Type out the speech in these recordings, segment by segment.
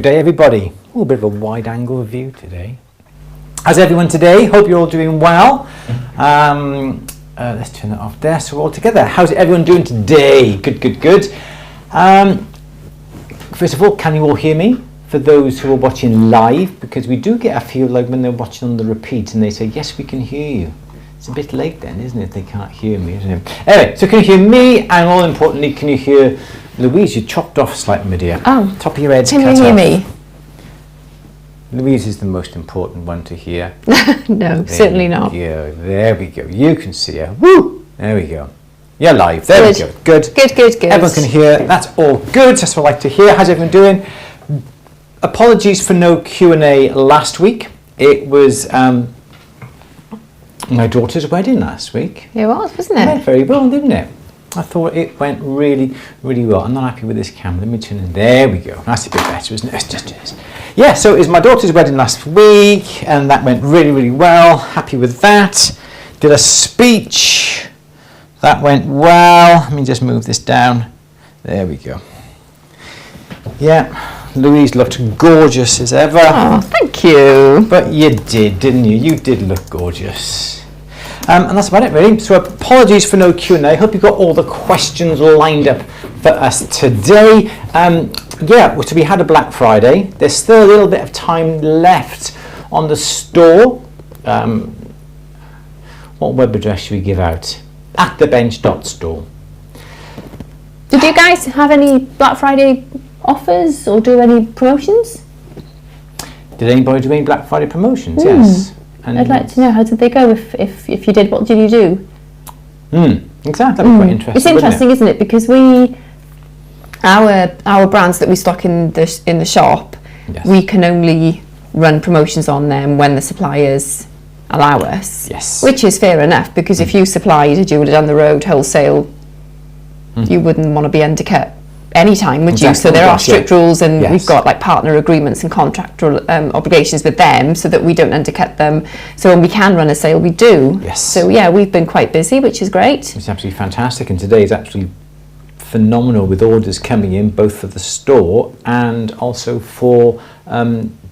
day, everybody. Ooh, a bit of a wide angle view today. How's everyone today? Hope you're all doing well. Let's turn that off there so we're all together. How's everyone doing today? Good, good, good. First of all, can you all hear me? For those who are watching live, because we do get a feel like when they're watching on the repeat and they say, yes, we can hear you. It's a bit late then, isn't it? They can't hear me, isn't it? Anyway, so can you hear me? And more importantly, can you hear Louise? You chopped off slightly, my dear. Oh, top of your head's can cut you hear off. me? Louise is the most important one to hear. No, certainly not. There we go. You can see her. Woo! There we go. You're live. There we go. Good. Good, good, good. Everyone can hear. That's all good. That's what I like to hear. How's everyone doing? Apologies for no Q&A last week. It was my daughter's wedding last week. It was, wasn't it? It went very well, didn't it? I thought it went really, really well. I'm not happy with this camera. Let me turn it. There we go. That's a bit better, isn't it? It's just is. Yeah, so it was my daughter's wedding last week, and that went really, really well. Happy with that. Did a speech. That went well. Let me just move this down. There we go. Yeah, Louise looked gorgeous as ever. Oh, thank you. But you did, didn't you? You did look gorgeous. And that's about it, really. So apologies for no Q&A. Hope you've got all the questions lined up for us today. Yeah, so we had a Black Friday. There's still a little bit of time left on the store. What web address should we give out? atthebench.store. Did you guys have any Black Friday offers or do any promotions? Did anybody do any Black Friday promotions? Yes. And I'd like to know, how did they go? If you did, what did you do? Exactly, that'd be quite interesting. It's interesting, isn't it? Because our brands that we stock in the shop, yes, we can only run promotions on them when the suppliers allow us. Yes. Which is fair enough, because if you supplied a jeweller down the road wholesale, you wouldn't want to be undercut anytime, would you? So there are strict rules, and we've got like partner agreements and contractual obligations with them so that we don't undercut them. So when we can run a sale, we do. Yes. So yeah, we've been quite busy, which is great. It's absolutely fantastic, and today is actually phenomenal with orders coming in both for the store and also for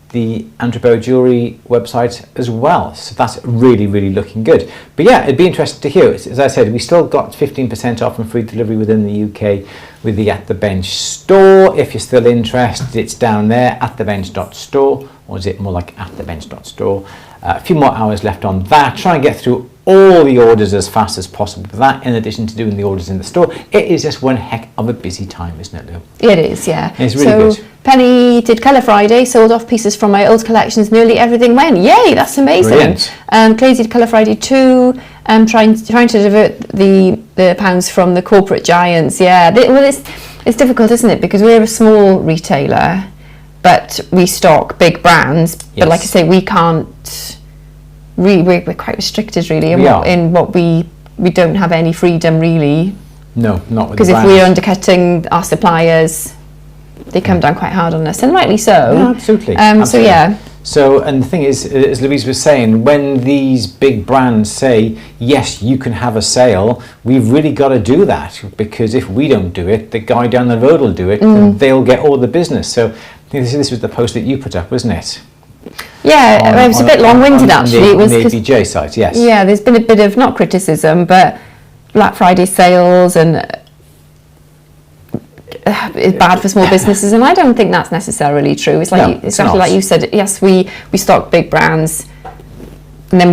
the Andrew Jewellery website as well. So that's really, really looking good. But yeah, it'd be interesting to hear. As I said, we still got 15% off and free delivery within the UK with the At The Bench store. If you're still interested, it's down there, atthebench.store, or is it more like atthebench.store? A few more hours left on that. Try and get through all the orders as fast as possible with that, in addition to doing the orders in the store. It is just one heck of a busy time, isn't it, Lou? It is, yeah. It's really good. Penny did Colour Friday, sold off pieces from my old collections, nearly everything went. Yay, that's amazing. Brilliant. Crazy did Colour Friday too, trying to divert the pounds from the corporate giants. Yeah, well, it's difficult, isn't it? Because we're a small retailer, but we stock big brands. But Yes. like I say, we can't. We're quite restricted, really, in what we don't have any freedom, really. No, not with the Because if brands. we're undercutting our suppliers, they come down quite hard on us, and rightly so. Yeah, absolutely. So yeah. So, and the thing is, as Louise was saying, when these big brands say, yes, you can have a sale, we've really got to do that, because if we don't do it, the guy down the road will do it, and they'll get all the business. So I think this was the post that you put up, wasn't it? Yeah, it was a bit long-winded, actually. It was the BJ site, yes. Yeah, there's been a bit of, not criticism, but Black Friday sales and is bad for small businesses, and I don't think that's necessarily true. It's like exactly like you said. Yes, we stock big brands, and then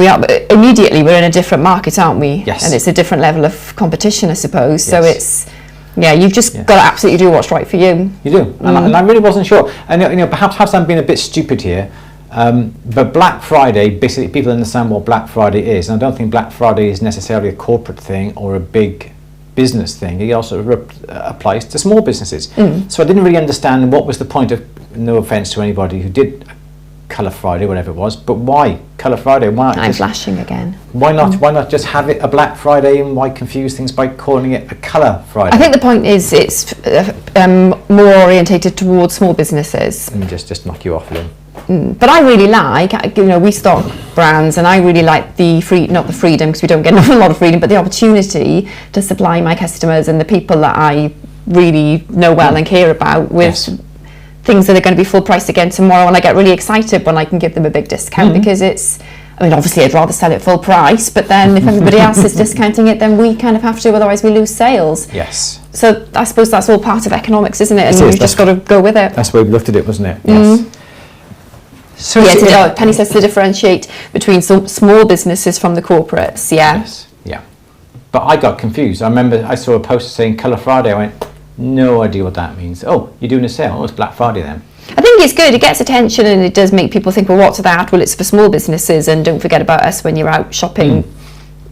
immediately we're in a different market, aren't we? Yes. And it's a different level of competition, I suppose. Yes. So it's you've just got to absolutely do what's right for you. You do, and I really wasn't sure. And perhaps I'm being a bit stupid here. But Black Friday, basically people understand what Black Friday is, and I don't think Black Friday is necessarily a corporate thing or a big business thing. It also applies to small businesses. So I didn't really understand what was the point of, no offence to anybody who did Colour Friday, whatever it was, but why Colour Friday? Why not? I'm flashing again. Why not? Why not just have it a Black Friday, and why confuse things by calling it a Colour Friday? I think the point is it's more orientated towards small businesses. Let me just knock you off, Lynn. But I really like, we stock brands, and I really like not the freedom, because we don't get a lot of freedom, but the opportunity to supply my customers and the people that I really know well and care about with things that are going to be full price again tomorrow, and I get really excited when I can give them a big discount because it's, I mean, obviously I'd rather sell it full price, but then if everybody else is discounting it, then we kind of have to, otherwise we lose sales. Yes. So I suppose that's all part of economics, isn't it? And you've just got to go with it. That's the way we looked at it, wasn't it? Yes. So Penny says to differentiate between some small businesses from the corporates. Yes. Yeah. But I got confused. I remember I saw a poster saying Colour Friday. I went, no idea what that means. Oh, you're doing a sale. Oh, it's Black Friday then. I think it's good. It gets attention and it does make people think, well, what's that? Well, it's for small businesses, and don't forget about us when you're out shopping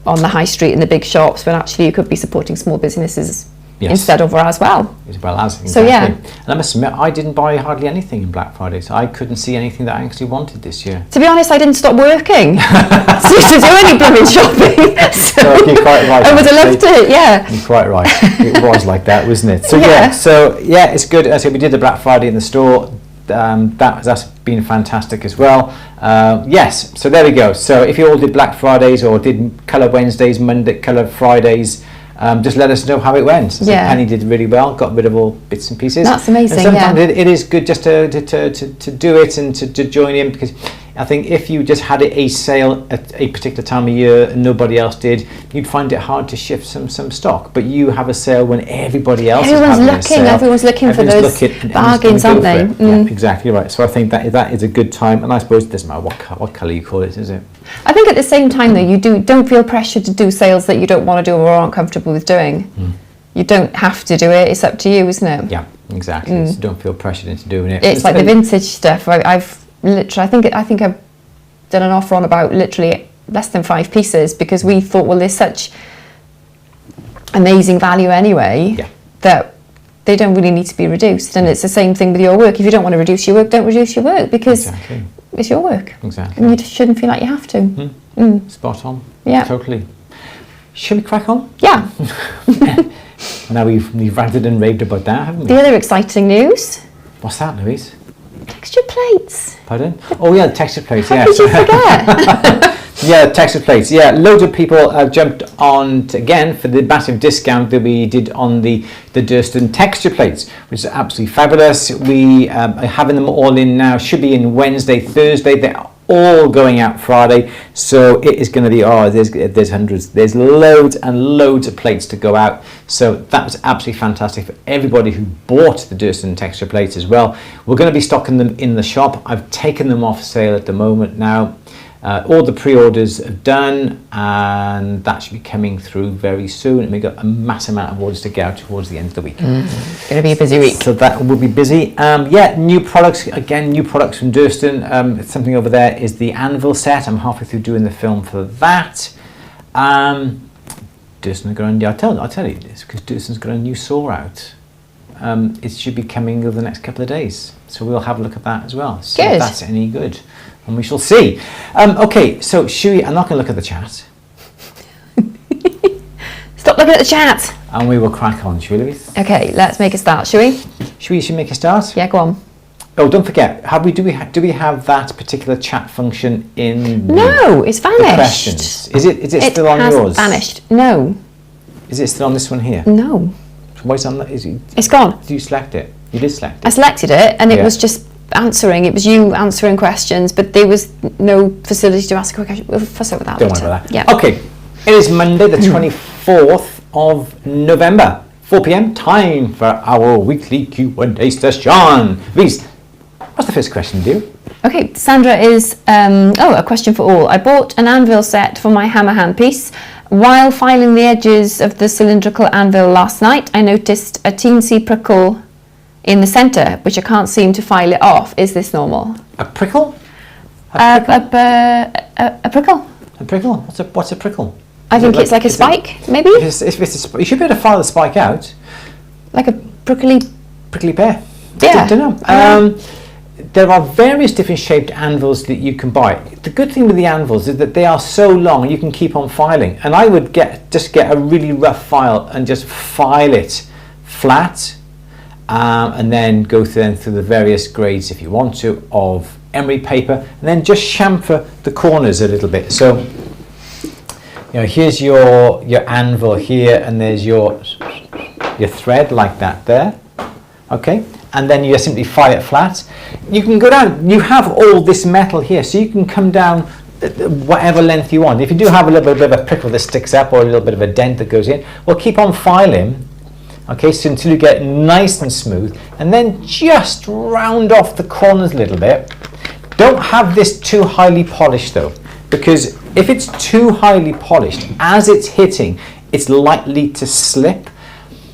on the high street in the big shops, when actually you could be supporting small businesses instead of as well. As well as, exactly. So yeah. And I must admit, I didn't buy hardly anything in Black Friday, so I couldn't see anything that I actually wanted this year. To be honest, I didn't stop working to do any blooming shopping. So you're quite right. I would have loved it, yeah. You're quite right. It was like that, wasn't it? So yeah, it's good. As I said, we did the Black Friday in the store. That's been fantastic as well. Yes, so there we go. So if you all did Black Fridays or did Colour Wednesdays, Monday Colour Fridays, just let us know how it went. So Penny did really well, got rid of all bits and pieces. That's amazing. And sometimes it is good just to do it and to join in, because I think if you just had a sale at a particular time of year and nobody else did, you'd find it hard to shift some stock. But you have a sale when everybody else is having a sale. Everyone's looking for those bargains, aren't they? Yeah, exactly right. So I think that is a good time, and I suppose it doesn't matter what colour you call it, is it? I think at the same time though, you don't feel pressured to do sales that you don't want to do or aren't comfortable with doing. You don't have to do it. It's up to you, isn't it? Yeah, exactly. So don't feel pressured into doing it. It's like the vintage stuff. I've literally, I think I've done an offer on about literally less than 5 pieces, because we thought, well, there's such amazing value anyway that they don't really need to be reduced. And it's the same thing with your work. If you don't want to reduce your work, don't reduce your work, because it's your work. Exactly. And you shouldn't feel like you have to. Spot on. Yeah. Totally. Shall we crack on? Yeah. Now we've ranted and raved about that, haven't we? The other exciting news. What's that, Louise? Texture plates. Pardon? Oh yeah, the texture plates. How could you forget? Yeah, texture plates. Yeah, loads of people have jumped on again for the massive discount that we did on the Durston texture plates, which is absolutely fabulous. We are having them all in now. Should be in Wednesday, Thursday. They're all going out Friday, so it is going to be there's hundreds, there's loads and loads of plates to go out. So that was absolutely fantastic for everybody who bought the Durston texture plates as well. We're going to be stocking them in the shop. I've taken them off sale at the moment now. All the pre-orders are done, and that should be coming through very soon, and we've got a massive amount of orders to get out towards the end of the week. It's going to be a busy week. So that will be busy. New products from Durston. Something over there is the anvil set. I'm halfway through doing the film for that. Durston got I'll tell you this, because Durston's got a new saw out. It should be coming over the next couple of days, so we'll have a look at that as well, see if that's any good, and we shall see. Okay, so I'm not going to look at the chat. Stop looking at the chat. And we will crack on, shall we, Louise? Okay, let's make a start, shall we? Should we make a start? Yeah, go on. Oh, don't forget, do we have that particular chat function in? No, it's vanished. The questions. Is it still on yours? It has vanished. No. Is it still on this one here? No. Why is it on It's gone. Did you select it? You did select it. I selected it, and it was just answering. It was you answering questions, but there was no facility to ask a quick question. We'll fuss over that later. Don't worry about that. Yeah. Okay. It is Monday, the 24th of November, 4 p.m. Time for our weekly Q&A session. Louise, what's the first question, do? Okay, Sandra is a question for all. I bought an anvil set for my hammer handpiece. While filing the edges of the cylindrical anvil last night, I noticed a teensy prickle in the centre, which I can't seem to file it off. Is this normal? A prickle? A prickle. A prickle? What's a prickle? I think it's like a spike, maybe? You should be able to file the spike out. Like a prickly pear. Yeah. I don't know. There are various different shaped anvils that you can buy. The good thing with the anvils is that they are so long you can keep on filing. And I would just get a really rough file and just file it flat, and then go through the various grades, if you want to, of emery paper, and then just chamfer the corners a little bit. So, here's your anvil here, and there's your thread like that there. Okay. and then you just simply file it flat. You can go down, you have all this metal here, so you can come down whatever length you want. If you do have a little bit of a prickle that sticks up or a little bit of a dent that goes in, well, keep on filing, okay, so until you get nice and smooth, and then just round off the corners a little bit. Don't have this too highly polished though, because if it's too highly polished, as it's hitting, it's likely to slip.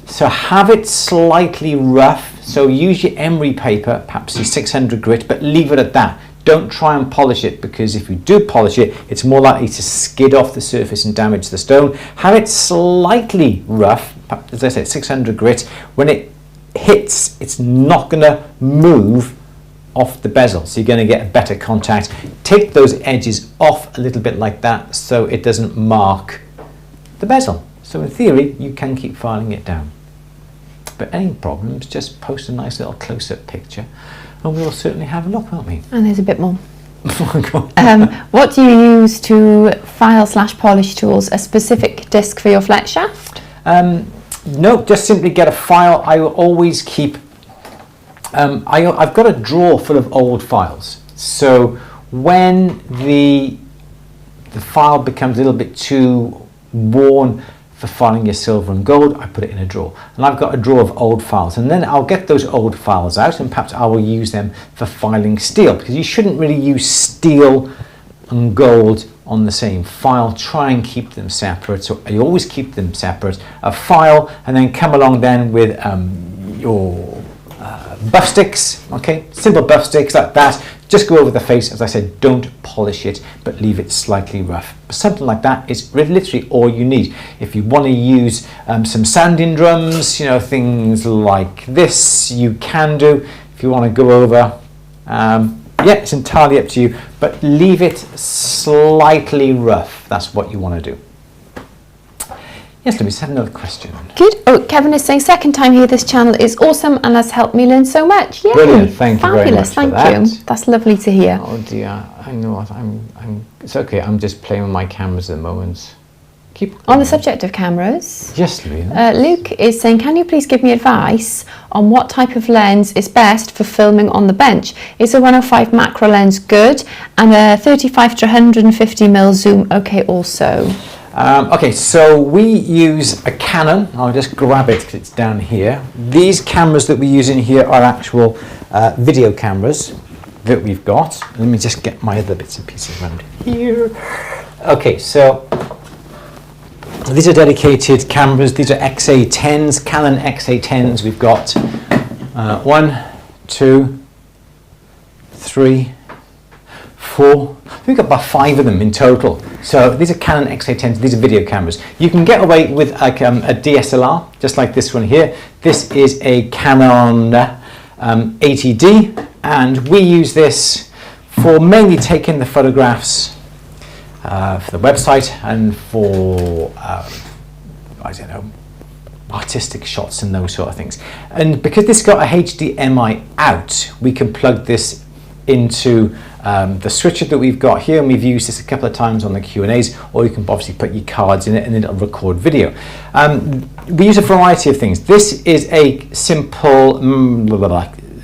So have it slightly rough. So use your emery paper, perhaps your 600 grit, but leave it at that. Don't try and polish it, because if you do polish it, it's more likely to skid off the surface and damage the stone. Have it slightly rough, as I said, 600 grit. When it hits, it's not going to move off the bezel, so you're going to get a better contact. Take those edges off a little bit like that, so it doesn't mark the bezel. So in theory, you can keep filing it down. But any problems, just post a nice little close-up picture, and we'll certainly have a look, won't we? And there's a bit more. What do you use to file/polish tools? A specific disc for your flex shaft? No, just simply get a file. I will always keep, I've got a drawer full of old files. So when the file becomes a little bit too worn for filing your silver and gold, I put it in a drawer. And I've got a drawer of old files, and then I'll get those old files out, and perhaps I will use them for filing steel, because you shouldn't really use steel and gold on the same file. Try and keep them separate. So I always keep them separate, a file, and then come along then with your buff sticks, okay, simple buff sticks like that. Just go over the face. As I said, don't polish it, but leave it slightly rough. Something like that is literally all you need. If you want to use some sanding drums, you know, things like this, you can do. If you want to go over, yeah, it's entirely up to you, but leave it slightly rough. That's what you want to do. Yes, Louise, have another question. Good. Oh, Kevin is saying, second time here, this channel is awesome and has helped me learn so much. Yay. Brilliant, thank you very much Fabulous, for thank you. That's lovely to hear. Oh dear, I know what, it's okay, I'm just playing with my cameras at the moment. Keep going. On the subject of cameras, yes, Louise. Luke is saying, can you please give me advice on what type of lens is best for filming on the bench? Is a 105 macro lens good, and a 35 to 150mm zoom okay also? Okay, so we use a Canon. I'll just grab it because it's down here. These cameras that we use in here are actual video cameras that we've got. Let me just get my other bits and pieces around here. Okay, so these are dedicated cameras. These are XA10s, Canon XA10s. We've got 1, 2, 3, 4. We've got about 5 of them in total. So these are Canon XA10s, these are video cameras. You can get away with like a DSLR, just like this one here. This is a Canon 80D, and we use this for mainly taking the photographs for the website and for, I don't know, artistic shots and those sort of things. And because this got a HDMI out, we can plug this into the switcher that we've got here, and we've used this a couple of times on the Q&As, or you can obviously put your cards in it and it'll record video. We use a variety of things. This is a simple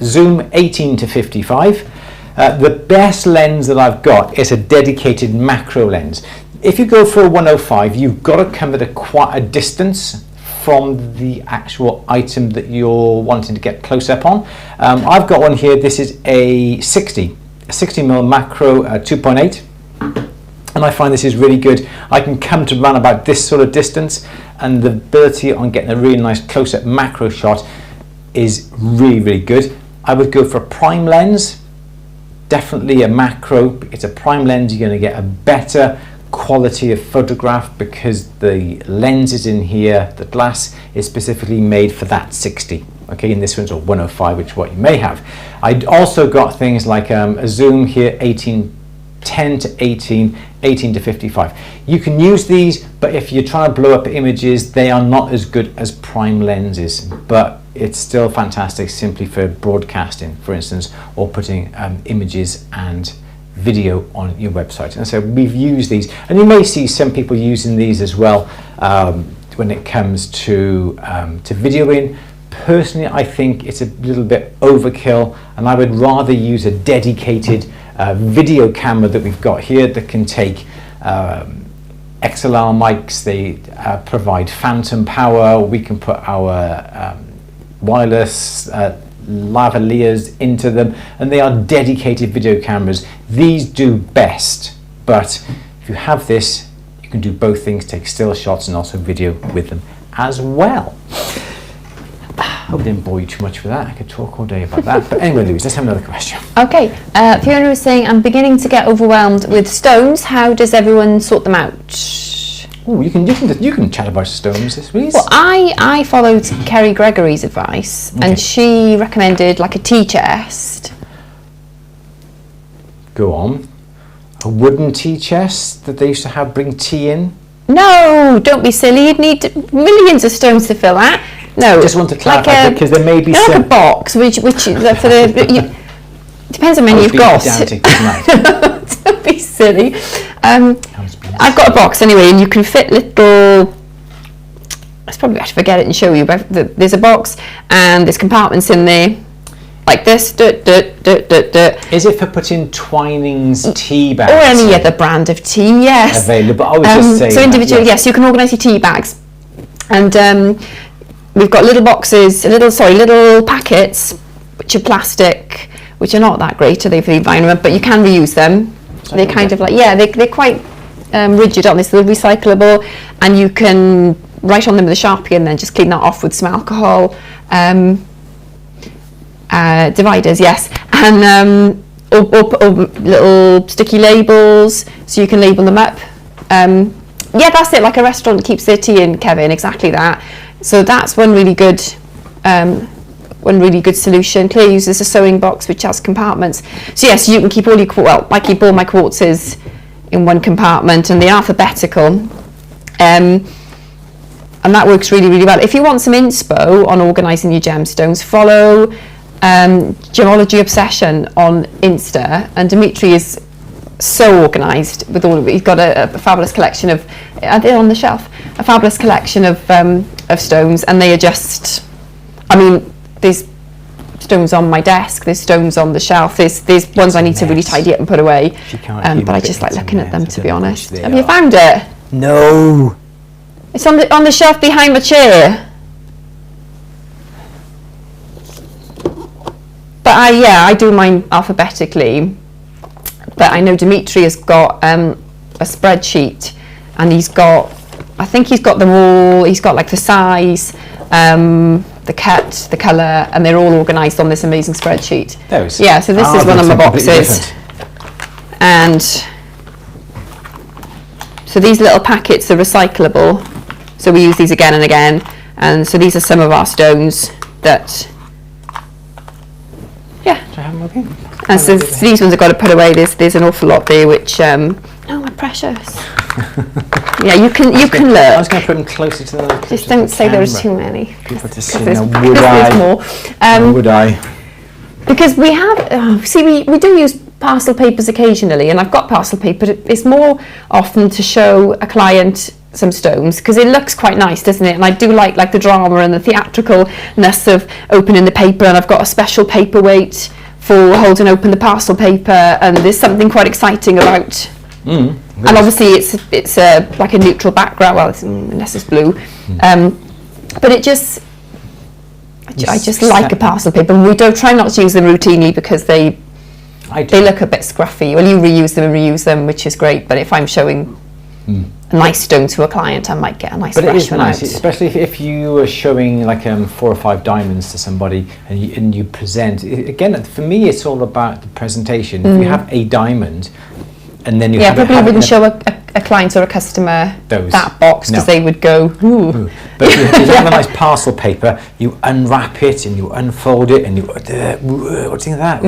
zoom 18 to 55. The best lens that I've got is a dedicated macro lens. If you go for a 105, you've got to come at quite a distance from the actual item that you're wanting to get close up on. I've got one here. This is a 60mm macro 2.8, and I find this is really good. I can come to around about this sort of distance, and the ability on getting a really nice close-up macro shot is really, really good. I would go for a prime lens, definitely a macro. It's a prime lens, you're going to get a better quality of photograph because the lens is in here, the glass is specifically made for that 60. Okay, and this one's a 105, which is what you may have. I also got things like a zoom here, 10 to 18, 18 to 55. You can use these, but if you're trying to blow up images, they are not as good as prime lenses, but it's still fantastic simply for broadcasting, for instance, or putting images and video on your website. And so we've used these, and you may see some people using these as well when it comes to videoing. personally, I think it's a little bit overkill, and I would rather use a dedicated video camera that we've got here that can take XLR mics. They provide phantom power. We can put our wireless lavaliers into them, and they are dedicated video cameras. These do best, but if you have this, you can do both things, take still shots and also video with them as well. I hope I didn't bore you too much with that. I could talk all day about that. But anyway, Louise, let's have another question. Okay, Fiona was saying, I'm beginning to get overwhelmed with stones. How does everyone sort them out? Oh, you can chat about stones this week. Well, I followed Kerry Gregory's advice, and she recommended like a tea chest. Go on. A wooden tea chest that they used to have bring tea in? No, don't be silly. You'd need millions of stones to fill that. No, I just want to clarify because there may be some... like a box, which for the... depends on how many you've got. Don't be silly. I've got a box anyway, and you can fit little... I probably have to forget it and show you, but there's a box and there's compartments in there, like this. Is it for putting Twinings tea bags? Or any other brand of tea, yes. Available. I was just saying. So individual, yes, you can organise your tea bags, and we've got little boxes, little packets, which are plastic, which are not that great, are they, for the environment? But you can reuse them. They're kind of like, they're quite rigid on this. They're recyclable, and you can write on them with a Sharpie and then just clean that off with some alcohol. Dividers, yes, and or little sticky labels, so you can label them up. That's it. Like a restaurant keeps their tea in, Kevin. Exactly that. So that's one really good solution. Claire uses a sewing box which has compartments. So yes, you can keep all your I keep all my quartzes in one compartment, and they're alphabetical. And that works really, really well. If you want some inspo on organising your gemstones, follow Gemology Obsession on Insta, and Dimitri is so organised with all of it. He's got a fabulous collection of, are they on the shelf? A fabulous collection of stones, and they are just, there's stones on my desk, there's stones on the shelf, there's ones I need to really tidy up and put away, but I just like looking at them, to be honest. Have you found it? No. It's on the shelf behind my chair. But I do mine alphabetically. But I know Dimitri has got a spreadsheet, and I think he's got them all. He's got like the size, the cut, the colour, and they're all organised on this amazing spreadsheet. Those. Yeah, so this is one of my boxes. And so these little packets are recyclable. So we use these again and again. And so these are some of our stones that, and so these ones I've got to put away. There's an awful lot there, which oh my precious. Yeah, you can look. I was going to put them closer to the. Just don't say there's too many. People to see. There's more. Would I? Because we have we do use parcel papers occasionally, and I've got parcel paper. It's more often to show a client some stones because it looks quite nice, doesn't it? And I do like the drama and the theatricalness of opening the paper, and I've got a special paperweight for holding open the parcel paper, and there's something quite exciting about. And obviously it's like a neutral background, unless it's blue, but it just I just like a parcel paper. And we don't try not to use them routinely because they look a bit scruffy. Well, you reuse them, which is great, but if I'm showing a nice stone to a client, I might get a nice fresh one out. Especially if you are showing like 4 or 5 diamonds to somebody and you present. Again, for me, it's all about the presentation. If you have a diamond and then you probably wouldn't show a client or a customer that box because they would go, ooh. But if you have a nice parcel paper, you unwrap it and you unfold it and you what's in that?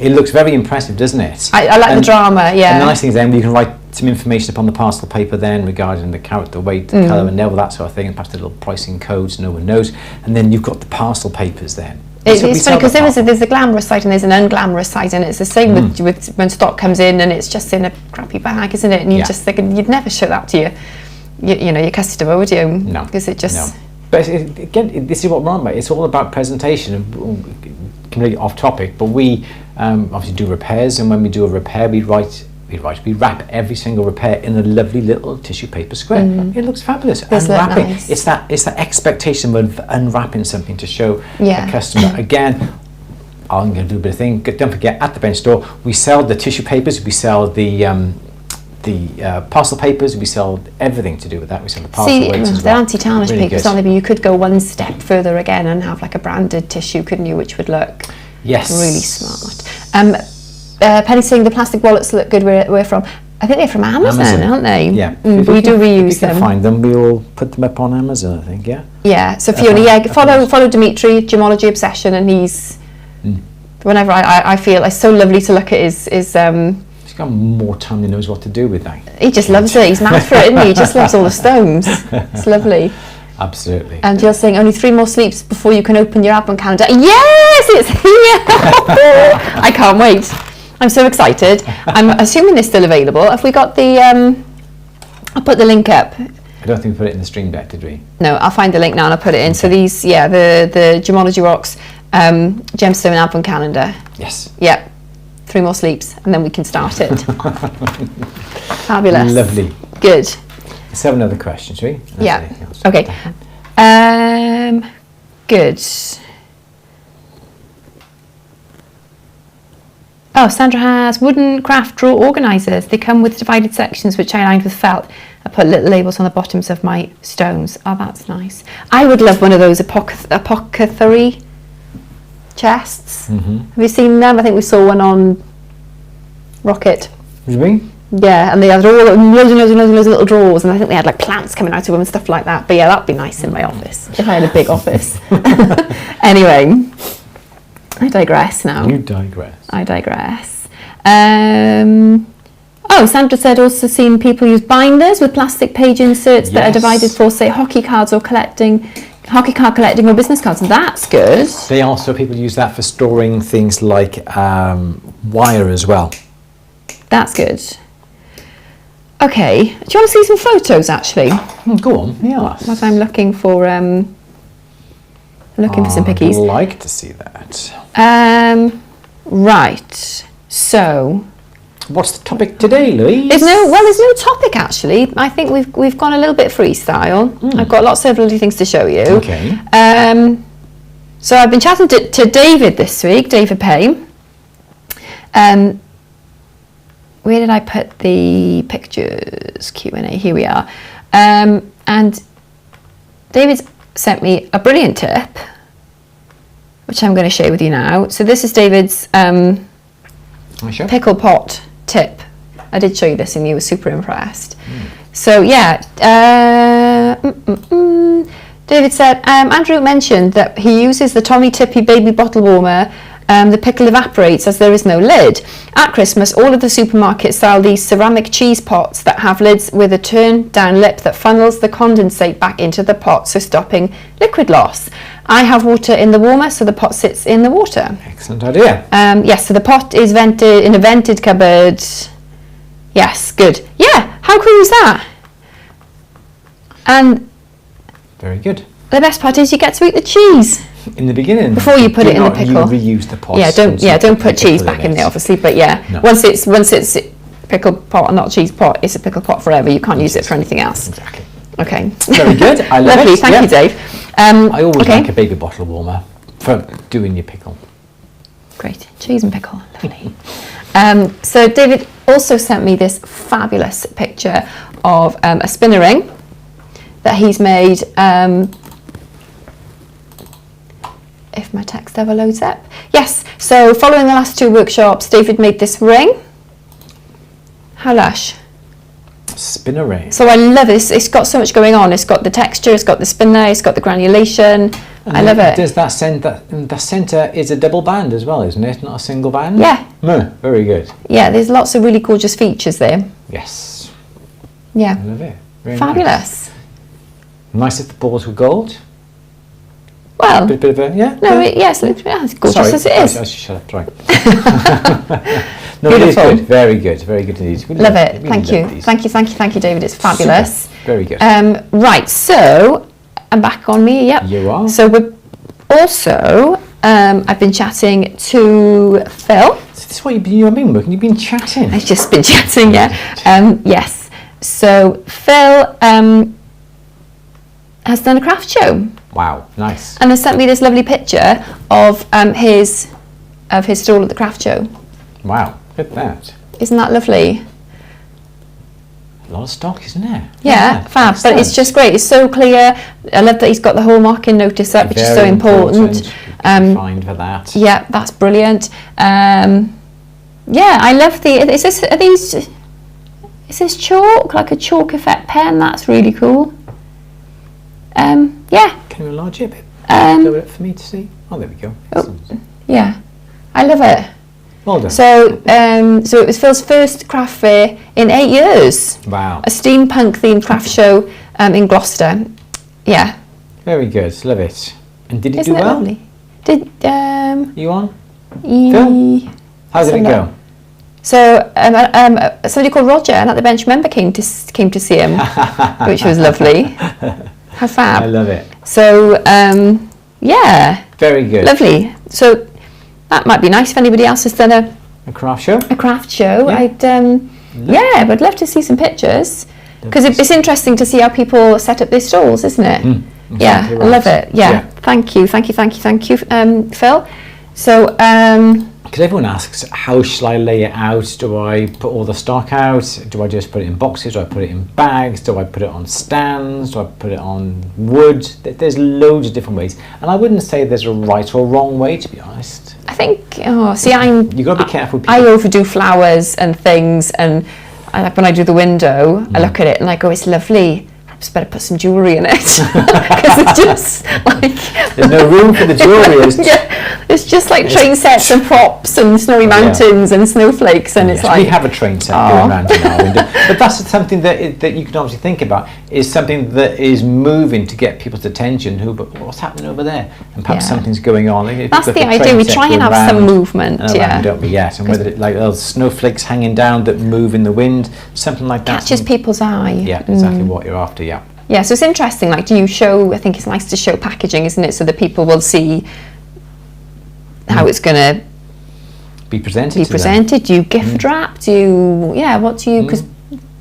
It looks very impressive, doesn't it? I like the drama, yeah. And the nice thing is then you can write some information upon the parcel paper then regarding the carat, the weight, the colour and level, that sort of thing, and perhaps the little pricing codes no one knows, and then you've got the parcel papers then. It's funny because there's a glamorous side and there's an unglamorous side, and it's the same with when stock comes in and it's just in a crappy bag, isn't it? And you just think you'd never show that to your customer, would you? No. Because it just. No. But again, this is what we're on about. It's all about presentation. Completely off topic, but we obviously do repairs, and when we do a repair, we wrap every single repair in a lovely little tissue paper square. It looks fabulous. Unwrapping, nice. It's that exception of unwrapping something to show the customer. Again, I'm going to do a bit of thing. Don't forget, at the Bench store, we sell the tissue papers, we sell the parcel papers, we sell everything to do with that. We sell the parcel weights as well. The anti-tarnish really papers, aren't they? You could go one step further again and have like a branded tissue, couldn't you? Which would look really smart. Penny's saying the plastic wallets look good. Where from? I think they're from Amazon. Aren't they? Yeah. We do reuse if you can find them, we'll put them up on Amazon, I think. Yeah. Yeah. So Fiona, follow Dimitri, Gemology Obsession, and he's. Whenever I feel it's so lovely to look at his He's got more time than he knows what to do with that. He just loves it. He's mad for it, isn't he? He just loves all the stones. It's lovely. Absolutely. And Jill's saying only 3 more sleeps before you can open your advent calendar. Yes, it's here. I can't wait. I'm so excited. I'm assuming they're still available. Have we got the? I'll put the link up. I don't think we put it in the stream deck, did we? No, I'll find the link now and I'll put it in. Okay. So these, the Gemology Rocks Gemstone advent calendar. Yes. Yeah. 3 more sleeps and then we can start it. Fabulous. Lovely. Good. Let's have another question, shall we? Yeah. Okay. Good. Oh, Sandra has wooden craft drawer organisers. They come with divided sections which I lined with felt. I put little labels on the bottoms of my stones. Oh, that's nice. I would love one of those apothecary chests. Have you seen them? I think we saw one on Rocket. What do you mean? Yeah, and they had all loads and loads of little drawers, and I think they had like plants coming out of them and stuff like that. But yeah, that'd be nice in my office if I had a big office. Anyway, I digress now. You digress. I digress. Oh, Sandra said also seen people use binders with plastic page inserts that are divided for, say, hockey card collecting or business cards, and that's good. They also, people use that for storing things like wire as well. That's good. Okay, do you want to see some photos actually? Go on, yeah. What I'm looking for, some pickies. I'd like to see that. Right, so. What's the topic today, Louise? There's no topic actually. I think we've gone a little bit freestyle. I've got lots of lovely things to show you. Okay. So I've been chatting to David this week, David Payne. Where did I put the pictures? Q&A, here we are. And David's sent me a brilliant tip, which I'm going to share with you now. So this is David's pickle pot tip. I did show you this and you were super impressed. So yeah, David said, Andrew mentioned that he uses the Tommy Tippy baby bottle warmer. The pickle evaporates as there is no lid. At Christmas, all of the supermarkets sell these ceramic cheese pots that have lids with a turn down lip that funnels the condensate back into the pot, so stopping liquid loss. I have water in the warmer, so the pot sits in the water. Excellent idea. Yes, so the pot is vented in a vented cupboard. Yes, good. Yeah, how cool is that? And very good. The best part is you get to eat the cheese in the beginning before you put it in the pickle. You reuse the pot. Yeah, don't put cheese back in there, obviously. But yeah, no. once it's pickle pot and not cheese pot, it's a pickle pot forever. You can't use it for anything else. Exactly. Okay. Very good. I love Lovely. It. Thank you, Dave. I always like a baby bottle warmer for doing your pickle. Great. Cheese and pickle. Lovely. So David also sent me this fabulous picture of a spinner ring that he's made. If my text ever loads up. Yes, so following the last 2 workshops, David made this ring. How lush. Spinner ring. So I love this. It's got so much going on. It's got the texture, it's got the spinner, it's got the granulation. And I love it. Does that the centre is a double band as well, isn't it? Not a single band? Yeah. Very good. Yeah, there's lots of really gorgeous features there. Yes. Yeah. I love it. Very fabulous. Nice if the balls were gold. Well, bit of a, yeah. No, yes, it's gorgeous as it is. I should shut up. Sorry. No, beautiful. It is good. Very good indeed. Love it. Thank you, David. It's fabulous. Super. Very good. Right. So, I'm back on me, yep. You are. So we're also, I've been chatting to Phil. So this is what you've been working, you've been chatting. I've just been chatting, yeah. Yes. So Phil has done a craft show. Wow, nice. And has sent me this lovely picture of his stall at the craft show. Wow, look at that. Isn't that lovely? A lot of stock, isn't there? Yeah, fab. Excellent. But it's just great. It's so clear. I love that he's got the whole marking notice up, which is so important. Fine for that. Yeah, that's brilliant. Yeah, I love the. Is this chalk, like a chalk effect pen? That's really cool. Yeah. Can you enlarge it a bit? Blow it up for me to see. Oh, there we go. Oh, yeah, I love it. Well done. So, so it was Phil's first craft fair in 8 years. Wow. A steampunk themed craft show in Gloucester. Yeah. Very good. Love it. And did it Isn't do it well? Lovely? Did you on? Phil? How did it go? So somebody called Roger, an At the Bench member, came to see him, which was lovely. How fab! I love it. So yeah. Very good. Lovely. So that might be nice if anybody else has done a craft show. A craft show. Yeah. I'd love to see some pictures because it's interesting to see how people set up their stalls, isn't it? Exactly yeah, right. I love it. Yeah. Thank you, Phil. So because everyone asks, how shall I lay it out? Do I put all the stock out? Do I just put it in boxes? Do I put it in bags? Do I put it on stands? Do I put it on wood? There's loads of different ways, and I wouldn't say there's a right or wrong way, to be honest. I think, you've got to be careful. I overdo flowers and things, and like when I do the window, I look at it and I go, it's lovely. Perhaps better put some jewellery in it because it's just like there's no room for the jewellery. It's just like train sets and props and snowy mountains and snowflakes, and it's like we have a train set going around in our window, but that's something that you can obviously think about. Is something that is moving to get people's attention. But what's happening over there? And perhaps something's going on. That's the idea. We try and have some movement, don't we? Yes, and whether it like those snowflakes hanging down that move in the wind, something like that catches people's eye. Yeah, exactly what you're after. Yeah. Yeah, so it's interesting. Like, do you show? I think it's nice to show packaging, isn't it, so that people will see how it's going to be presented. Do you gift wrap? What do you? Because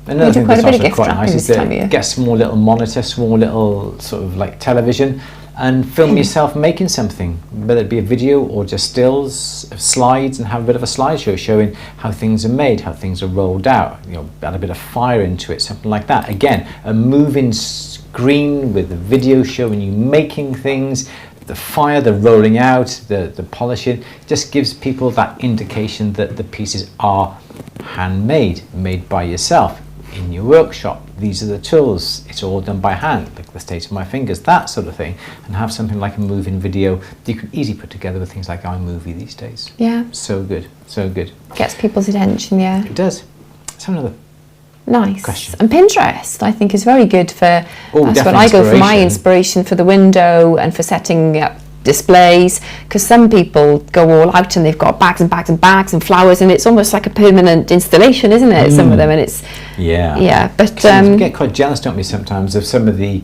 another thing that's also quite nice is to get small little monitor, small little sort of like television, and film yourself making something, whether it be a video or just stills, slides, and have a bit of a slideshow showing how things are made, how things are rolled out. Add a bit of fire into it, something like that. Again, a moving screen with a video showing you making things. The fire, the rolling out, the polishing, just gives people that indication that the pieces are handmade, made by yourself in your workshop. These are the tools. It's all done by hand, like the state of my fingers, that sort of thing. And have something like a moving video that you can easily put together with things like iMovie these days. Yeah. So good, so good. Gets people's attention, yeah. It does. Let's have another question. And Pinterest, I think, is very good for, that's what I go for my inspiration for the window and for setting up displays, because some people go all out and they've got bags and bags and bags and flowers, and it's almost like a permanent installation, isn't it? Some of them, and it's but we get quite jealous, don't we, sometimes, of some of the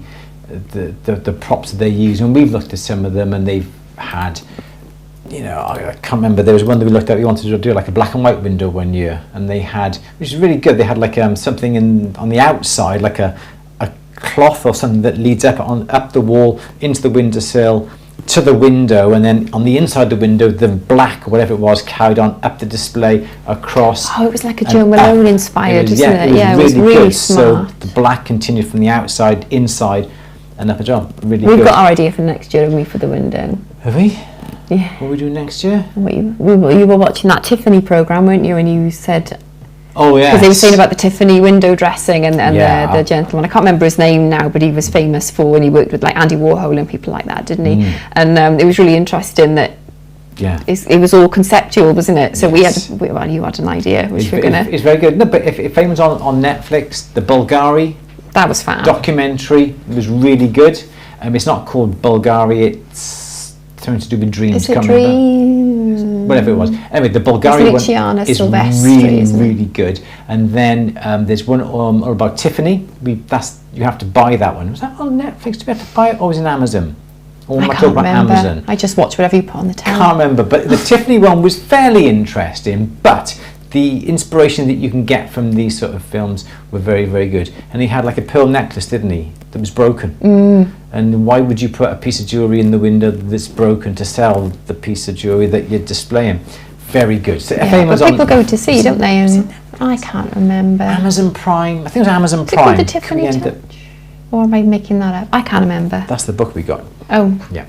props that they use, and we've looked at some of them and they've had, I can't remember, there was one that we looked at, we wanted to do like a black and white window one year, and they had, which is really good, they had like something on the outside, like a cloth or something that leads up the wall into the windowsill to the window, and then on the inside of the window the black or whatever it was carried on up the display across. Oh, it was like a Joe Malone inspired, isn't it? It was really smart. So the black continued from the outside, inside, and up as well. Really We've good. got our idea for next year, haven't we, for the window? Have we? Yeah. What are we doing next year? You were watching that Tiffany programme, weren't you? And you said... Oh, yeah. Because they were saying about the Tiffany window dressing and the gentleman, I can't remember his name now, but he was famous for when he worked with like Andy Warhol and people like that, didn't he? And it was really interesting that it was all conceptual, wasn't it? So you had an idea, which we're going to... It's very good. No, but if anyone's on Netflix, the Bulgari... That was fab. Documentary was really good. It's not called Bulgari, it's something to do with dreams. Is it Dreams? whatever it was. Anyway, the Bulgari one is really good. And then there's one all about Tiffany. You have to buy that one. Was that on Netflix? Do we have to buy it, or was it on Amazon? Or I can't remember. Amazon? I just watch whatever you put on the telly. Can't remember, but the Tiffany one was fairly interesting, but the inspiration that you can get from these sort of films were very, very good. And he had like a pearl necklace, didn't he, that was broken. And why would you put a piece of jewellery in the window that's broken to sell the piece of jewellery that you're displaying? Very good. So but people go to see, don't they? And I can't remember. Amazon Prime. I think it was Amazon Prime. Is it called the Tiffany Touch? Or am I making that up? I can't remember. That's the book we got. Oh. Yeah.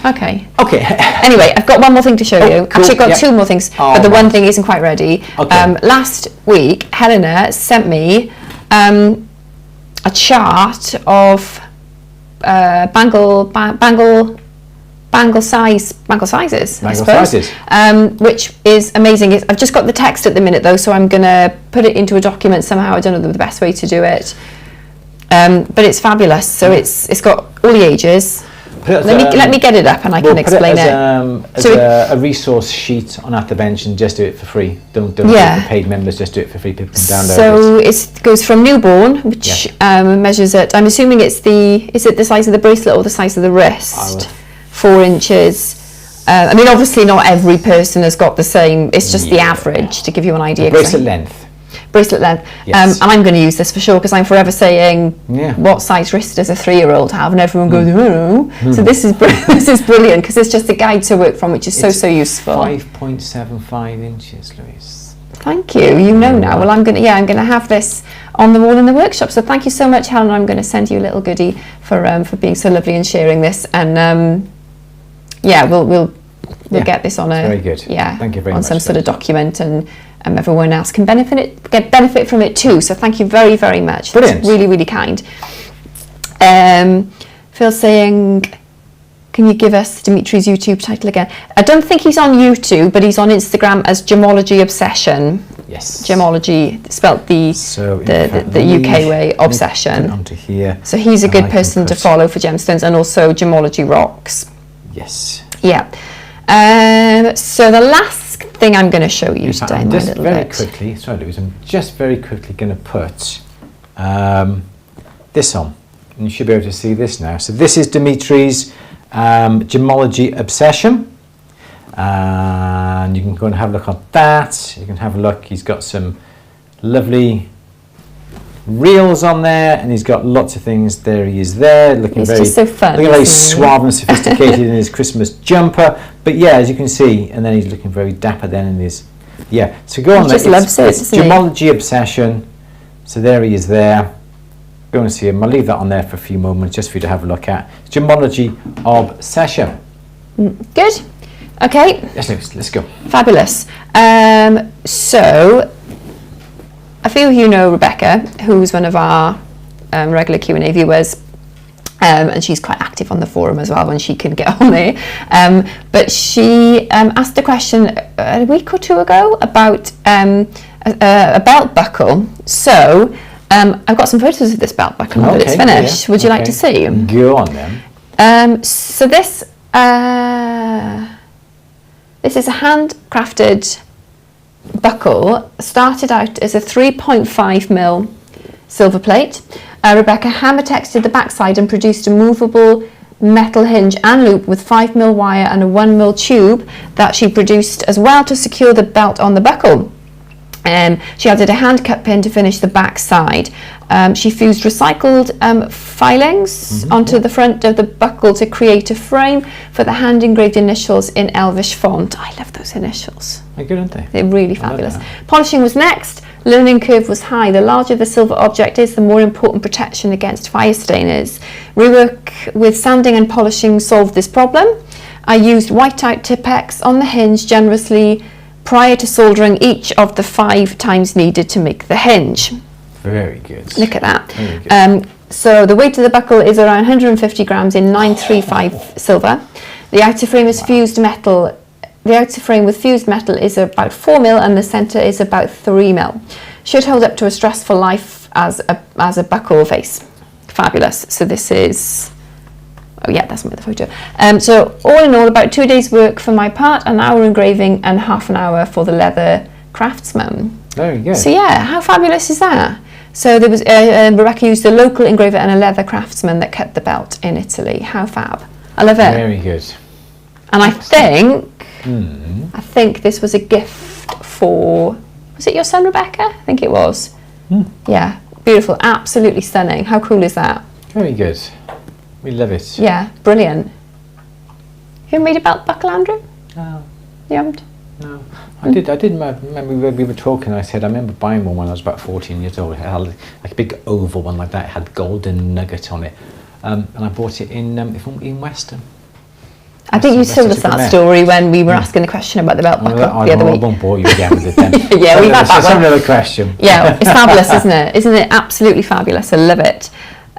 Okay. Anyway, I've got one more thing to show you. Cool. Actually, I've got two more things, but the one thing isn't quite ready. Last week, Helena sent me a chart of Bangle sizes, I suppose. Which is amazing. I've just got the text at the minute though, so I'm going to put it into a document somehow. I don't know the best way to do it. But it's fabulous. So it's got all the ages. Let me get it up and I can explain it. As a resource sheet on At The Bench, and just do it for free. Don't do it for paid members, just do it for free. People can download it. So it goes from newborn, which measures it. I'm assuming is it the size of the bracelet or the size of the wrist? 4 inches. I mean, obviously not every person has got the same. It's just the average to give you an idea. Bracelet length. Yes. And I'm going to use this for sure because I'm forever saying what size wrist does a 3-year-old have, and everyone goes So this is brilliant because it's just a guide to work from, which is so useful. 5.75 inches, Louise. Thank you. You know now. Well, I'm going to have this on the wall in the workshop. So thank you so much, Helen. I'm going to send you a little goodie for being so lovely and sharing this. And we'll get this on very good. Thank you very much. On some sort of document, and everyone else can get benefit from it too. So thank you very, very much. Brilliant. That's really, really kind. Phil saying, can you give us Dimitri's YouTube title again? I don't think he's on YouTube, but he's on Instagram as Gemology Obsession. Yes. Gemology, spelt the UK way, obsession. Onto here. So he's a good person to follow for gemstones, and also Gemology Rocks. Yes. Yeah. So the last thing I'm going to show you today, I'm just very quickly going to put this on, and you should be able to see this now. So this is Dimitri's Gemology Obsession, and you can go and have a look at that. You can have a look. He's got some lovely reels on there, and he's got lots of things. There he is there, looking very suave and sophisticated in his Christmas jumper. But as you can see, and then he's looking very dapper then in his so go on there. It's Gemology Obsession. So there he is there. Go and see him. I'll leave that on there for a few moments just for you to have a look at. It's Gemology Obsession. Good. Okay. Yes, Louise, let's go. Fabulous. So I feel you know Rebecca, who's one of our regular Q&A viewers, and she's quite active on the forum as well when she can get on there. But she asked a question a week or two ago about a belt buckle. So I've got some photos of this belt buckle that it's finished. Would you like to see? Go on then. So this is a handcrafted buckle. Started out as a 3.5mm silver plate. Rebecca hammer textured the backside and produced a movable metal hinge and loop with 5mm wire and a 1mm tube that she produced as well to secure the belt on the buckle. She added a hand cut pin to finish the back side. She fused recycled filings onto the front of the buckle to create a frame for the hand engraved initials in Elvish font. I love those initials. They're good, aren't they? They're really fabulous. Polishing was next. Learning curve was high. The larger the silver object is, the more important protection against fire stain is. Rework with sanding and polishing solved this problem. I used whiteout Tipex on the hinge generously prior to soldering each of the 5 times needed to make the hinge. Very good. Look at that. So the weight of the buckle is around 150 grams in 935 silver. The outer frame is fused metal. The outer frame with fused metal is about 4mm and the centre is about 3mm. Should hold up to a stressful life as a buckle face. Fabulous. So this is Oh yeah, that's my photo. So all in all, about 2 days work for my part, an hour engraving and half an hour for the leather craftsman. Very good. So yeah, how fabulous is that? So there was Rebecca used a local engraver and a leather craftsman that cut the belt in Italy. How fab! I love it. Very good. And I think this was a gift for, was it your son, Rebecca? I think it was. Yeah, beautiful, absolutely stunning. How cool is that? Very good. We love it. Yeah, brilliant. You ever made a belt buckle, Andrew? No. You haven't? No. I did remember we were talking, I said I remember buying one when I was about 14 years old. It had like a big oval one like that. It had golden nugget on it. And I bought it in Weston. I think you told us that story when we were asking the question about the belt buckle the other week. I won't bore you again with it then. Yeah, we've had that one. Another question. Yeah, it's fabulous, isn't it? Isn't it absolutely fabulous? I love it.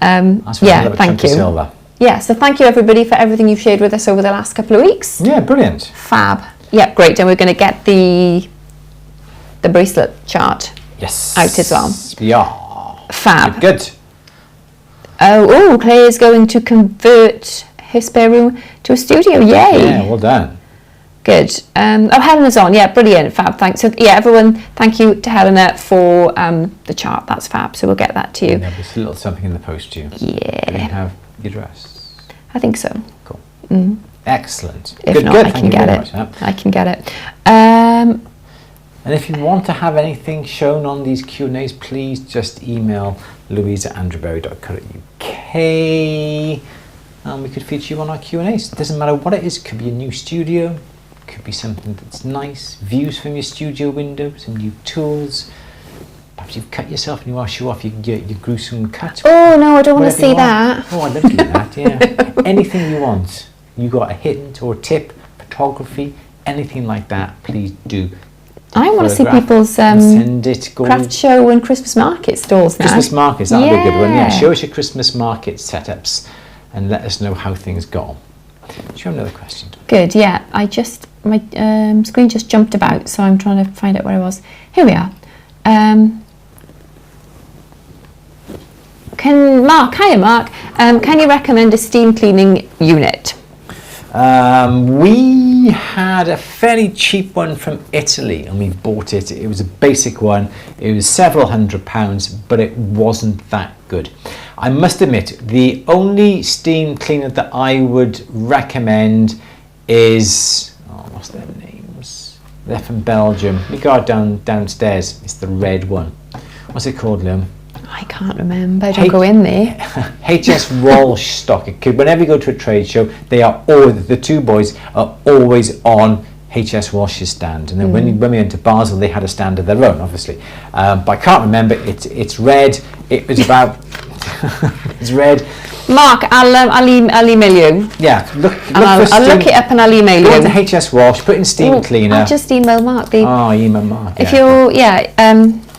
Yeah, thank you. Silver. Yeah, so thank you everybody for everything you've shared with us over the last couple of weeks. Yeah, brilliant. Fab. Yeah, great. And we're going to get the bracelet chart out as well. Yeah. Fab. Good. Oh, Claire's going to convert her spare room to a studio. Yay. Yeah, well done. Good. Helena's on. Yeah, brilliant. Fab. Thanks. So, yeah, everyone, thank you to Helena for the chart. That's fab. So we'll get that to you. Yeah, there's a little something in the post to you. Yeah. Do you have your address? I think so. Cool. Mm. Excellent. If good, not, good. I can get it. I can get it. And if you want to have anything shown on these Q&As, please just email louise@andrewberry.co.uk and we could feature you on our Q&As. It doesn't matter what it is. It could be a new studio. It could be something that's nice. Views from your studio window. Some new tools. Perhaps you've cut yourself and you want to show off your gruesome cut. Oh, no, I don't want to see that. Oh, I'd love to do that, yeah. Anything you want. You got a hint or a tip, photography, anything like that, please do. I want to see people's craft show and Christmas market stalls now. Christmas markets, that would be a good one. Yeah, show us your Christmas market setups and let us know how things go. Do you have another question? Good, yeah. My screen just jumped about, so I'm trying to find out where I was. Here we are. Hiya Mark, can you recommend a steam cleaning unit? We had a fairly cheap one from Italy and we bought it. It was a basic one. It was several £100s, but it wasn't that good. I must admit, the only steam cleaner that I would recommend is, what's their names? They're from Belgium. We got downstairs. It's the red one. What's it called, Liam? I can't remember. Don't go in there. HS Walsh stock. Whenever you go to a trade show, they are always, the two boys are always on HS Walsh's stand. And then when we went to Basel, they had a stand of their own, obviously. But I can't remember. It's red. It was about. It's red. Mark, I'll email you. Yeah, I'll look it up and I'll email you. Go to HS Walsh, put in steam cleaner. I'll just email Mark. Email Mark. If you're, yeah,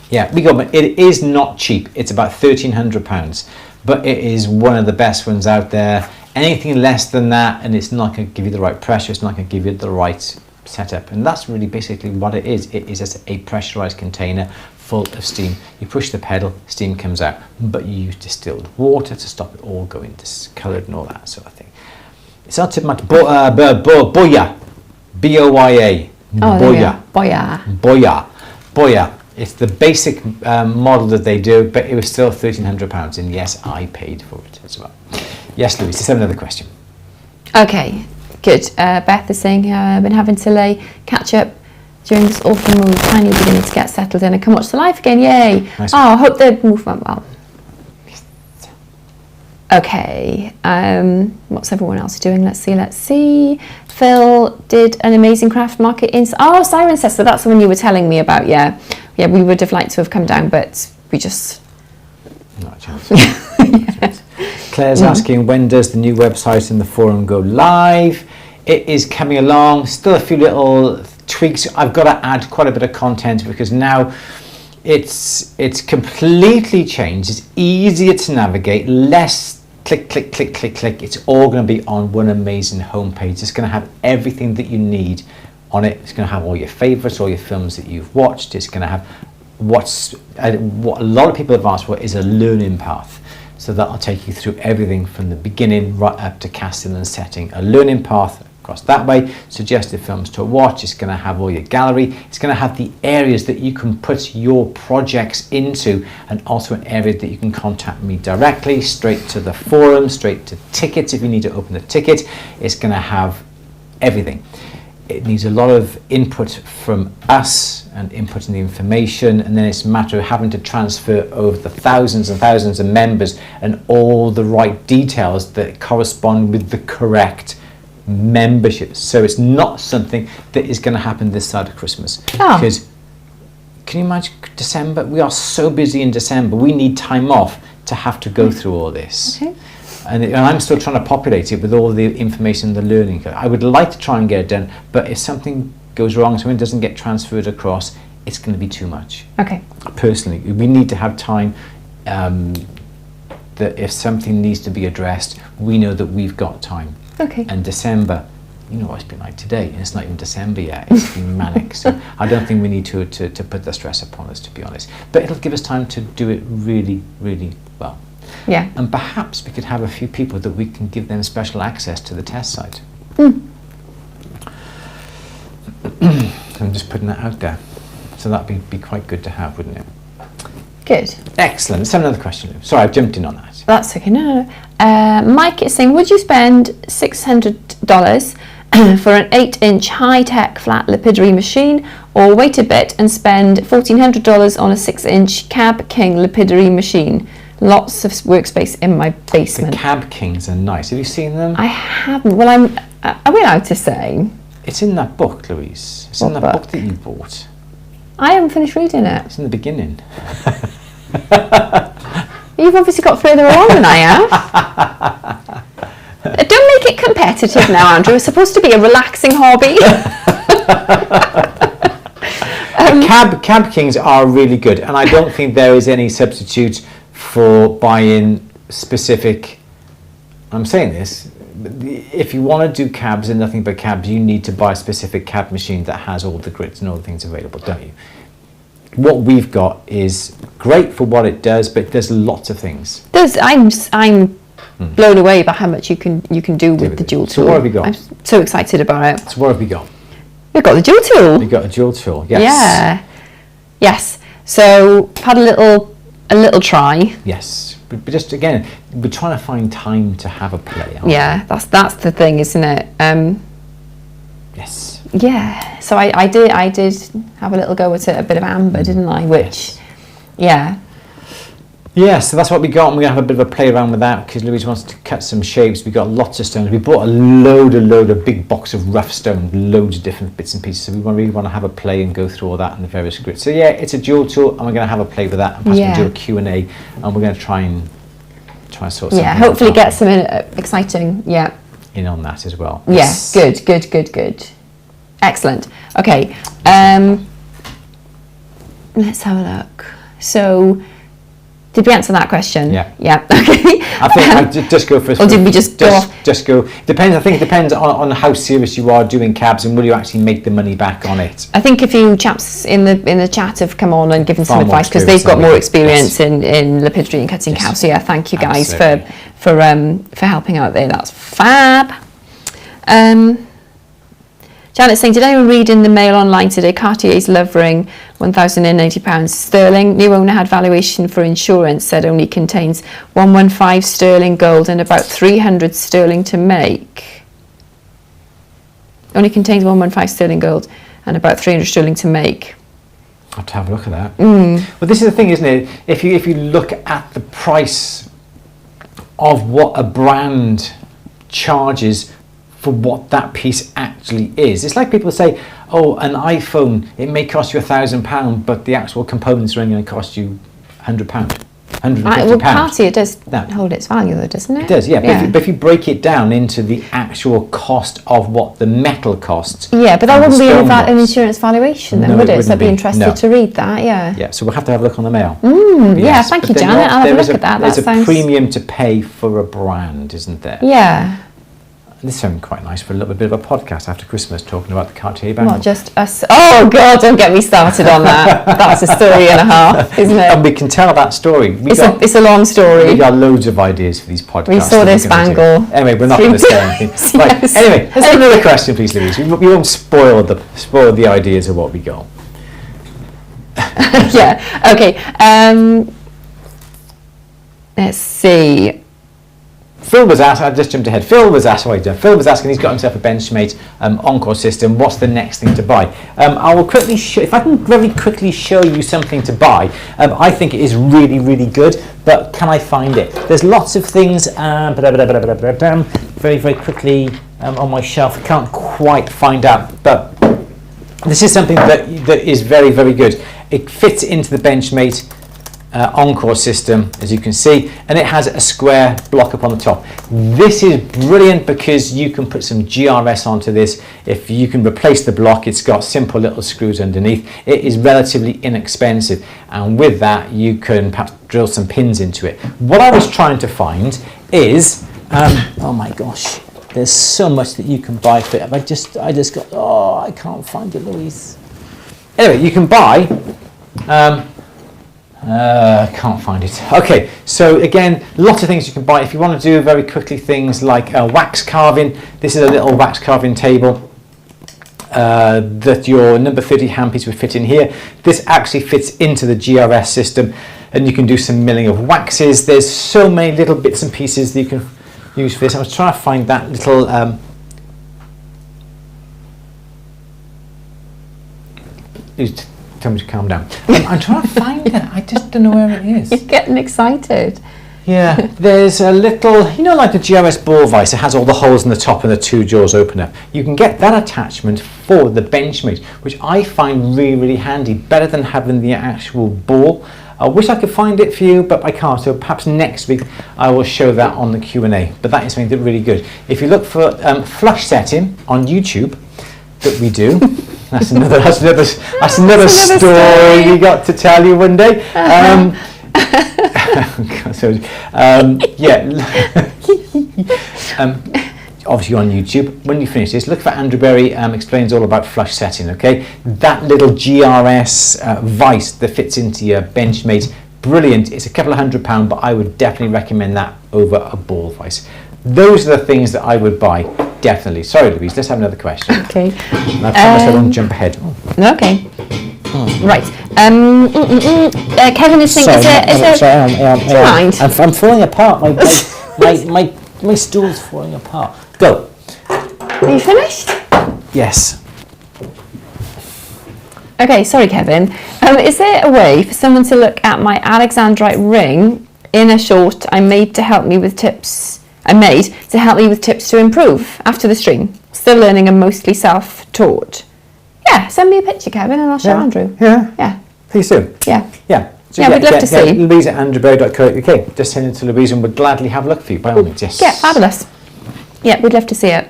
it is not cheap. It's about £1,300, but it is one of the best ones out there. Anything less than that, and it's not going to give you the right pressure. It's not going to give you the right setup, and that's really basically what it is. It is just a pressurized container full of steam. You push the pedal, steam comes out, but you use distilled water to stop it all going discoloured and all that sort of thing. It's not too much. Boya, B-O-Y-A. Boya. It's the basic model that they do, but it was still £1,300, and yes, I paid for it as well. Yes, Louise, let's have another question. Okay, good. Beth is saying, I've been having to catch up during this awful move, finally beginning to get settled in and come watch the live again, yay. Nice I hope the move went well. Okay, what's everyone else doing? Let's see. Phil did an amazing craft market in... Oh, Siren says, so that's the one you were telling me about, yeah. Yeah, we would have liked to have come down, but we just... Not a chance. Claire's asking, when does the new website and the forum go live? It is coming along, still a few little tweaks. I've got to add quite a bit of content because now it's completely changed. It's easier to navigate, less click. It's all going to be on one amazing homepage. It's going to have everything that you need on it. It's going to have all your favorites, all your films that you've watched. It's going to have what a lot of people have asked for is a learning path. So So that'll take you through everything from the beginning right up to casting and setting, a learning path across that way, suggested films to watch. It's going to have all your gallery. It's going to have the areas that you can put your projects into, and also an area that you can contact me directly, straight to the forum, straight to tickets if you need to open a ticket. It's going to have everything. It needs a lot of input from us and inputting the information, and then it's a matter of having to transfer over the thousands and thousands of members and all the right details that correspond with the correct membership. So it's not something that is going to happen this side of Christmas. Because can you imagine December? We are so busy in December. We need time off to have to go through all this. Okay. And I'm still trying to populate it with all the information and the learning. I would like to try and get it done, but if something goes wrong, something doesn't get transferred across, it's going to be too much. Okay. Personally, we need to have time that if something needs to be addressed, we know that we've got time. Okay. And December, you know what it's been like today, and it's not even December yet, it's been manic. So I don't think we need to put the stress upon us, to be honest. But it'll give us time to do it really, really well. Yeah. And perhaps we could have a few people that we can give them special access to the test site. Mm. I'm just putting that out there. So that'd be quite good to have, wouldn't it? Good. Excellent. Let's have another question, Lou. Sorry, I've jumped in on that. That's okay. No. Mike is saying, would you spend $600 for an 8-inch high-tech flat lapidary machine, or wait a bit and spend $1,400 on a 6-inch Cab King lapidary machine? Lots of workspace in my basement. The Cab Kings are nice. Have you seen them? I haven't. Well, are we allowed to say? It's in that book, Louise. It's in that book that you bought. I haven't finished reading it. It's in the beginning. You've obviously got further along than I have. Don't make it competitive now, Andrew. It's supposed to be a relaxing hobby. Cab Kings are really good, and I don't think there is any substitute for buying specific. I'm saying this, if you want to do cabs and nothing but cabs, you need to buy a specific cab machine that has all the grids and all the things available, don't you? What we've got is great for what it does, but it does lots of things. I'm blown away by how much you can do with the dual tool. So what have we got? I'm so excited about it. So what have we got? We've got the dual tool. We've got a dual tool, yes. Yeah. Yes. So had a little try. Yes. But just again, we're trying to find time to have a play. Yeah, that's the thing, isn't it? Yes. Yeah. So I did have a little go at it, a bit of amber, didn't I? Which, yeah. Yeah, so that's what we got, and we're going to have a bit of a play around with that because Louise wants to cut some shapes. We got lots of stones. We bought a load of big box of rough stone, loads of different bits and pieces. So we really want to have a play and go through all that and the various grids. So yeah, it's a dual tool, and we're going to have a play with that. And perhaps we'll do a Q&A, and we're going to try and sort something. Yeah, hopefully get some exciting. Yeah. In on that as well. Yes. Yeah, good. Excellent. Okay. Let's have a look. So. Did we answer that question? Yeah. Yeah. Okay. I think I'd just go for. Or did we just go off? Just go. Depends. I think it depends on how serious you are doing cabs and will you actually make the money back on it. I think a few chaps in the chat have come on and given some advice because they've got more experience in lapidary and cutting cabs. So yeah, thank you guys for helping out there. That's fab. Janet's saying, did anyone read in the Mail online today, Cartier's love ring, £1,080 sterling. New owner had valuation for insurance, said only contains 115 sterling gold and about 300 sterling to make. Only contains 115 sterling gold and about 300 sterling to make. I'll have to have a look at that. Well, this is the thing, isn't it? If you look at the price of what a brand charges for what that piece actually is. It's like people say, oh, an iPhone, it may cost you £1,000, but the actual components are only going to cost you £100, £150. Well, Cartier does hold its value though, doesn't it? It does, yeah. But if you break it down into the actual cost of what the metal costs. Yeah, but that wouldn't be an insurance valuation then, would it? So I'd be interested to read that, yeah. Yeah, so we'll have to have a look on the Mail. Yeah, thank you, Janet. I'll have a look at that. There's a premium to pay for a brand, isn't there? Yeah. this sounds quite nice for a little bit of a podcast after Christmas, talking about the Cartier Bangle. Not just us. Oh God, don't get me started on that. That's a story and a half, isn't it? And we can tell that story. It's a long story. We got loads of ideas for these podcasts. We saw this Bangle. Anyway, we're not going to say anything. Yes. Right. Anyway, let's have another question, please, Louise. We won't spoil the ideas of what we got. Yeah. Okay. Let's see. Phil was asked, I just jumped ahead. Phil was asking, he's got himself a Benchmate Encore system. What's the next thing to buy? I will quickly if I can very quickly show you something to buy. I think it is really, really good, but can I find it? There's lots of things, very, very quickly on my shelf. I can't quite find out, but this is something that is very, very good. It fits into the Benchmate Encore system, as you can see, and it has a square block up on the top. This is brilliant because you can put some GRS onto this. If you can replace the block, it's got simple little screws underneath. It is relatively inexpensive, and with that you can perhaps drill some pins into it. What I was trying to find is oh my gosh, there's so much that you can buy for it. I just got, oh, I can't find it, Louise. Anyway, you can buy I can't find it. Okay, so again, lots of things you can buy. If you want to do very quickly things like wax carving, this is a little wax carving table that your number 30 handpiece would fit in here. This actually fits into the GRS system, and you can do some milling of waxes. There's so many little bits and pieces that you can use for this. I was trying to find that little tell me to calm down. I'm trying to find it. I just don't know where it is. You're getting excited. Yeah, there's a little, you know, like the GRS ball vise. It has all the holes in the top and the two jaws open up. You can get that attachment for the Benchmate, which I find really, really handy. Better than having the actual ball. I wish I could find it for you, but I can't. So perhaps next week I will show that on the Q&A. But that is something that's really good. If you look for flush setting on YouTube, that we do. That's another story we got to tell you one day. Obviously on YouTube. When you finish this, look for Andrew Berry explains all about flush setting. Okay, that little GRS vise that fits into your Benchmate, brilliant. It's a couple of £100, but I would definitely recommend that over a ball vise. Those are the things that I would buy, definitely. Sorry, Louise, let's have another question. Okay. And I promise I won't jump ahead. Okay. Right. Kevin is thinking, I'm falling apart. My stool's falling apart. Go. Are you finished? Yes. Okay, sorry, Kevin. Is there a way for someone to look at my Alexandrite ring in a short I made to help me with tips to improve after the stream? Still learning and mostly self-taught. Yeah, send me a picture, Kevin, and I'll show Andrew. Yeah. Please do. Yeah. So we'd love to see. Louise at andrewberry.co.uk. Just send it to Louise and we'd gladly have a look for you, by all means. Yes. Yeah, fabulous. Yeah, we'd love to see it.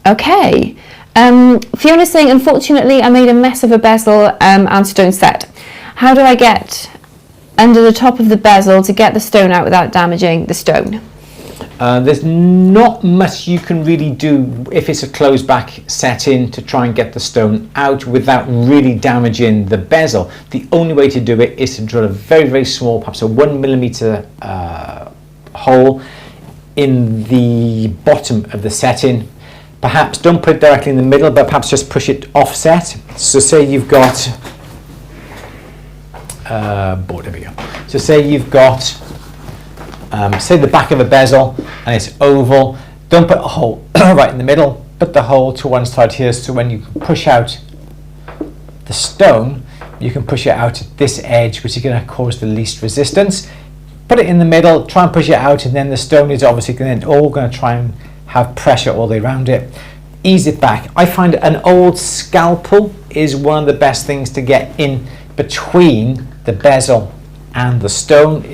Okay. Fiona's saying, unfortunately, I made a mess of a bezel and stone set. How do I get under the top of the bezel to get the stone out without damaging the stone? There's not much you can really do if it's a closed back setting to try and get the stone out without really damaging the bezel. The only way to do it is to drill a very, very small, perhaps a 1mm hole in the bottom of the setting. Perhaps don't put it directly in the middle, but perhaps just push it offset. So say you've got there we go. So say you've got say the back of a bezel and it's oval. Don't put a hole right in the middle. Put the hole to one side here, so when you push out the stone, you can push it out at this edge, which is going to cause the least resistance. Put it in the middle, try and push it out, and then the stone is obviously going to try and have pressure all the way around it. Ease it back. I find an old scalpel is one of the best things to get in between the bezel and the stone.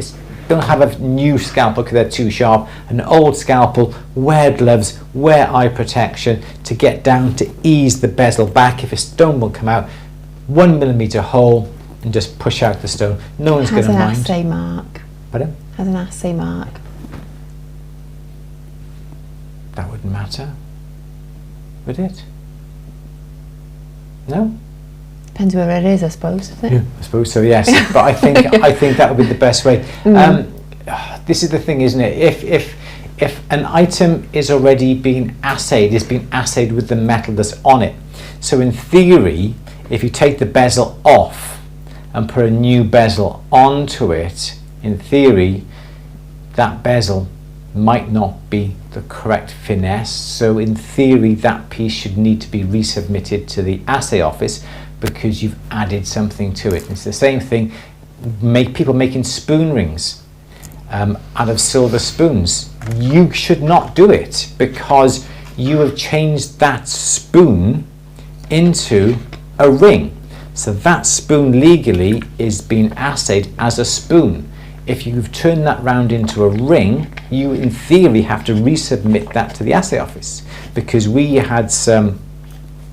Don't have a new scalpel because they're too sharp. An old scalpel, wear gloves, wear eye protection to get down to ease the bezel back. If a stone will come out, 1mm hole and just push out the stone. No one's going to mind. Has an assay mark. Pardon? Has an assay mark. that wouldn't matter, would it? No? Depends where it is, I suppose, doesn't it? Yeah, I suppose so, yes. But I think that would be the best way. This is the thing, isn't it? If an item is already being assayed, it's been assayed with the metal that's on it. So in theory, if you take the bezel off and put a new bezel onto it, in theory, that bezel might not be the correct finesse. So in theory, that piece should need to be resubmitted to the assay office because you've added something to it. It's the same thing, people making spoon rings out of silver spoons. You should not do it because you have changed that spoon into a ring. So that spoon legally is being assayed as a spoon. If you've turned that round into a ring, you in theory have to resubmit that to the assay office, because we had some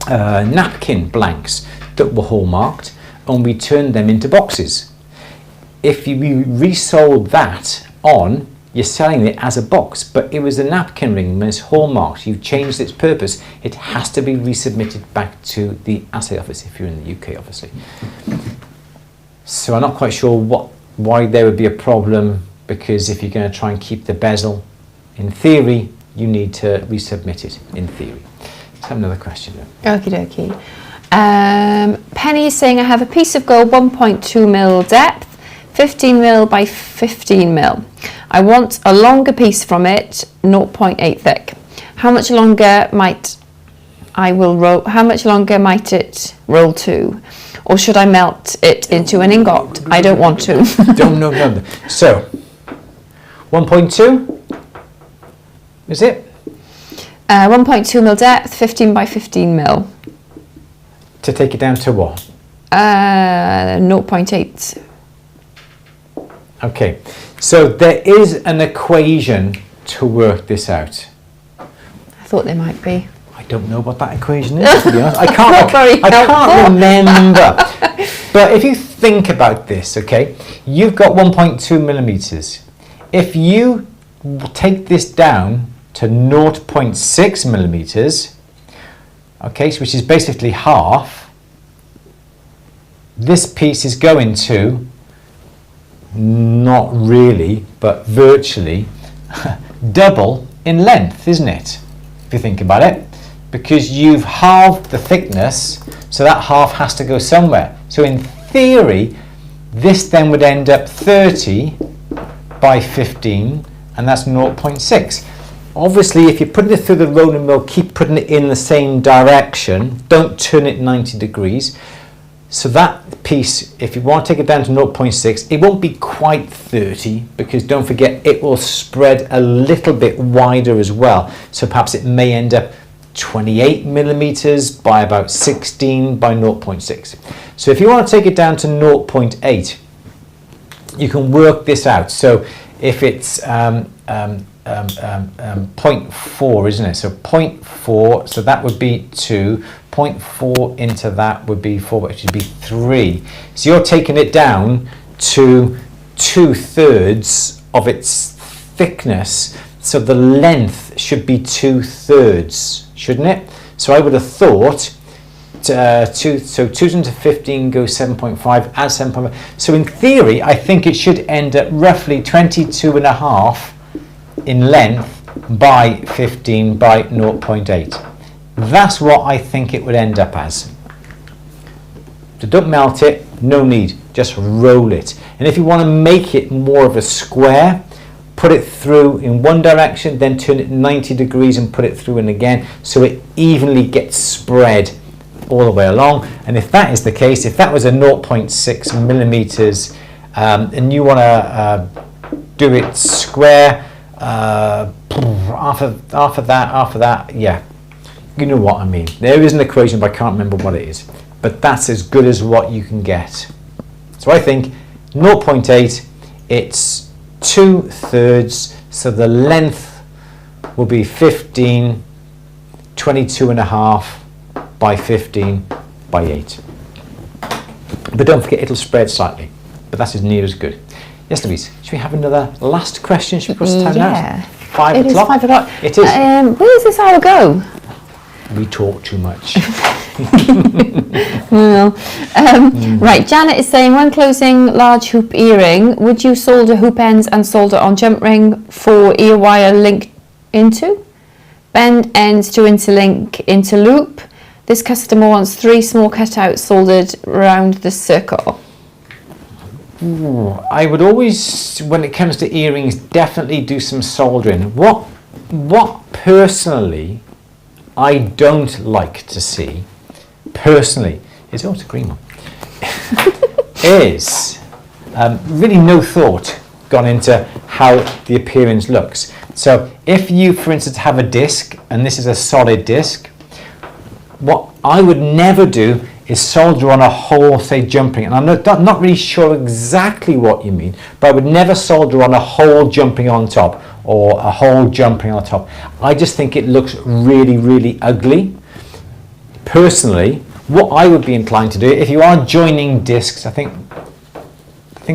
napkin blanks that were hallmarked and we turned them into boxes. If you resold that on, you're selling it as a box, but it was a napkin ring and it's hallmarked. You've changed its purpose. It has to be resubmitted back to the assay office if you're in the UK, obviously. So I'm not quite sure why there would be a problem, because if you're going to try and keep the bezel, in theory, you need to resubmit it, in theory. Let's have another question then. Okie dokie. Penny is saying, I have a piece of gold 1.2 mil depth, 15 mil by 15 mil. I want a longer piece from it, 0.8 thick. How much longer might it roll to? Or should I melt it into an ingot? I don't want to. No. So, 1.2, is it? 1.2 mil depth, 15 by 15 mil. To take it down to what? 0.8. Okay, so there is an equation to work this out. I thought there might be. I don't know what that equation is, to be honest. I can't remember. But if you think about this, okay, you've got 1.2 millimeters. If you take this down to 0.6 millimeters, okay, so which is basically half, this piece is going to, not really, but virtually, double in length, isn't it? If you think about it. Because you've halved the thickness, so that half has to go somewhere. So in theory, this then would end up 30 by 15, and that's 0.6. Obviously, if you're putting it through the rolling mill, keep putting it in the same direction. Don't turn it 90 degrees. So that piece, if you want to take it down to 0.6, it won't be quite 30, because don't forget, it will spread a little bit wider as well. So perhaps it may end up 28 millimeters by about 16 by 0.6. So if you want to take it down to 0.8, you can work this out. So if it's 0.4, isn't it? So 0.4, so that would be 2. 0.4 into that would be 4, which would be 3. So you're taking it down to 2/3 of its thickness. So the length should be 2/3, shouldn't it? So I would have thought, so 2 into 15 goes 7.5, add 7.5. So in theory, I think it should end up roughly 22.5 in length by 15 by 0.8. That's what I think it would end up as. So don't melt it, no need, just roll it. And if you want to make it more of a square, put it through in one direction, then turn it 90 degrees and put it through and again, so it evenly gets spread all the way along. And if that is the case, if that was a 0.6 millimeters and you want to do it square, after that, yeah, you know what I mean. There is an equation, but I can't remember what it is. But that's as good as what you can get. So I think 0.8, it's 2/3, so the length will be 15, 22.5 by 15 by 8. But don't forget, it'll spread slightly, but that's as near as good. Yes, Louise, should we have another last question? Should we put time now? Yeah. 5 It is o'clock? 5 o'clock. It is. Where does this hour go? We talk too much. Well, right, Janet is saying, when closing large hoop earring, would you solder hoop ends and solder on jump ring for ear wire linked into? Bend ends to interlink into loop. This customer wants 3 small cutouts soldered around the circle. Ooh, I would always, when it comes to earrings, definitely do some soldering. What personally I don't like to see, personally, is, oh, it's a green one, is really no thought gone into how the appearance looks. So if you, for instance, have a disc, and this is a solid disc, what I would never do is solder on a whole, say, jumping. And I'm not really sure exactly what you mean, but I would never solder on a whole jumping on top or a whole jumping on top. I just think it looks really, really ugly. Personally, what I would be inclined to do, if you are joining discs, I think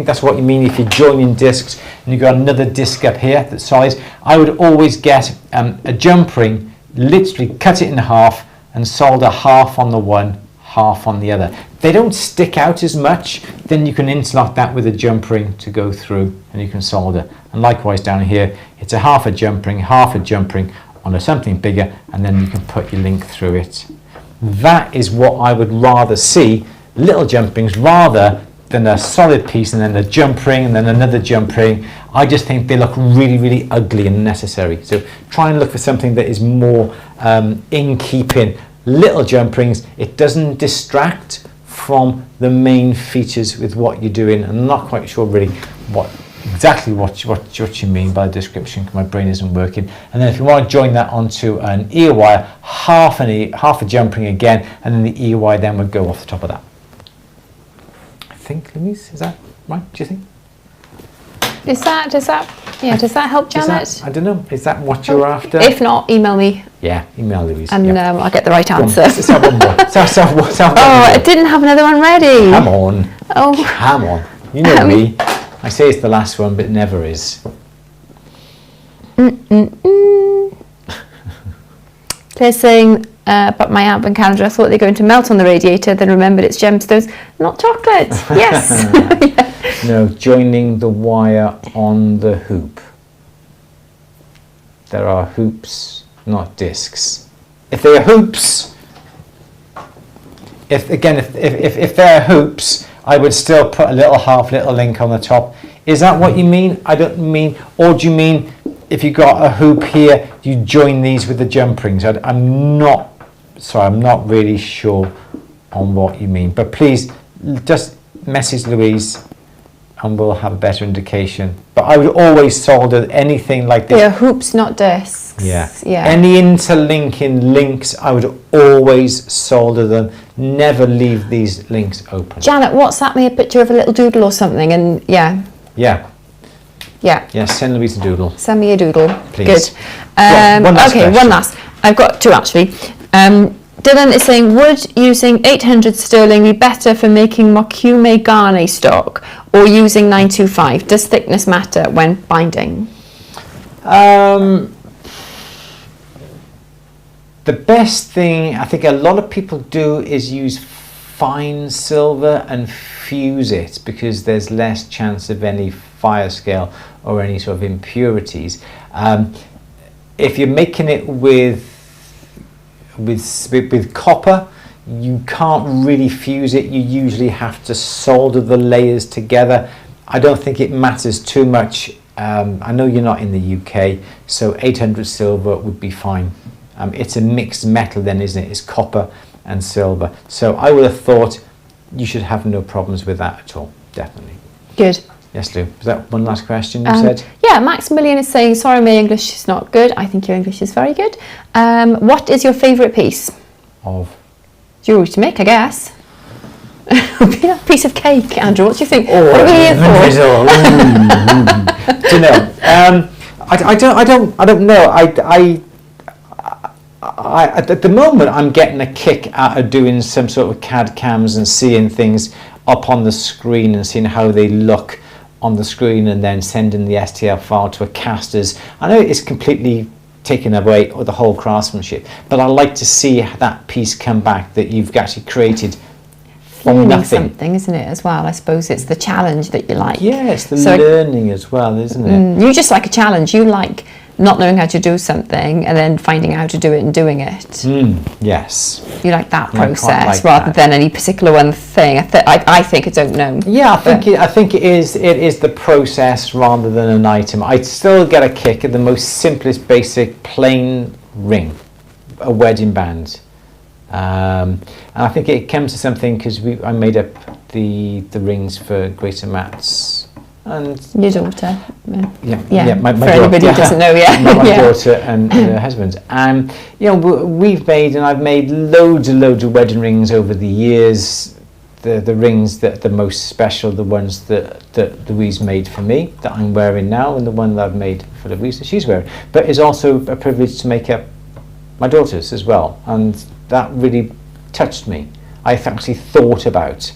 that's what you mean. If you're joining discs and you've got another disc up here that's solid, I would always get a jump ring, literally cut it in half and solder half on the one, half on the other. They don't stick out as much, then you can interlock that with a jump ring to go through and you can solder. And likewise down here, it's a half a jump ring on something bigger, and then you can put your link through it. That is what I would rather see, little jump rings rather than a solid piece and then a jump ring and then another jump ring. I just think they look really, really ugly and unnecessary. So try and look for something that is more in keeping. Little jump rings, it doesn't distract from the main features with what you're doing. I'm not quite sure really exactly what you mean by the description, because my brain isn't working. And then if you want to join that onto an ear wire, half a jump ring again, and then the ear wire then would go off the top of that. I think, Louise, is that right? Do you think? Does that help, Janet? I don't know. Is that what you're after? If not, email me. Yeah, email Louise. And yeah. I'll get the right answer. Let's have one more. Let's have one more. I didn't have another one ready. Come on. Oh. Come on. You know me. I say it's the last one, but it never is. They're saying about my amp and calendar, I thought they were going to melt on the radiator, then remembered it's gemstones, not chocolate. Yes. Yeah. No, joining the wire on the hoop. There are hoops, not discs. If they are hoops, if there are hoops, I would still put a little link on the top. Is that what you mean? I don't mean, or do you mean if you got a hoop here, you join these with the jump rings? I'm not really sure on what you mean. But please, just message Louise and we'll have a better indication. But I would always solder anything like this. They are hoops, not discs. Yeah. Yeah. Any interlinking links, I would always solder them. Never leave these links open. Janet, WhatsApp me a picture of a little doodle or something, and yeah. Send Louise a doodle. Send me a doodle. Please. Good. One last question. One last. I've got two actually. Dylan is saying, would using 800 sterling be better for making Mokume Gane stock or using 925? Does thickness matter when binding? The best thing I think a lot of people do is use fine silver and fuse it, because there's less chance of any fire scale or any sort of impurities. If you're making it with copper, you can't really fuse it. You usually have to solder the layers together. I don't think it matters too much. I know you're not in the UK, so 800 silver would be fine. It's a mixed metal then, isn't it? It's copper and silver. So I would have thought you should have no problems with that at all, definitely. Good. Yes, Lou. Was that one last question you said? Yeah, Maximilian is saying, sorry, my English is not good. I think your English is very good. What is your favourite piece? Of? Jewellery to make, I guess. A piece of cake, Andrew. What do you think? Oh, what are we here for? Do you know? I don't know. At the moment, I'm getting a kick out of doing some sort of CAD cams and seeing things up on the screen and seeing how they look on the screen and then sending the STL file to a caster's. I know it's completely taken away the whole craftsmanship, but I like to see that piece come back that you've actually created from nothing. Something, isn't it, as well? I suppose it's the challenge that you like. Yeah, it's the learning as well, isn't it? You just like a challenge. You like not knowing how to do something and then finding out how to do it and doing it. Yes. You like that process rather than any particular one thing. I think I don't know. Yeah, I think it is the process rather than an item. I still get a kick at the most simplest, basic, plain ring, a wedding band. And I think it comes to something because I made up the rings for Greater Matt's and your daughter. Yeah. My for daughter, anybody who doesn't know, my daughter and her husband. And we've made, and I've made loads and loads of wedding rings over the years. The rings that are the most special, the ones that Louise made for me, that I'm wearing now, and the one that I've made for Louise that she's wearing. But it's also a privilege to make up my daughters as well, and that really touched me. I actually thought about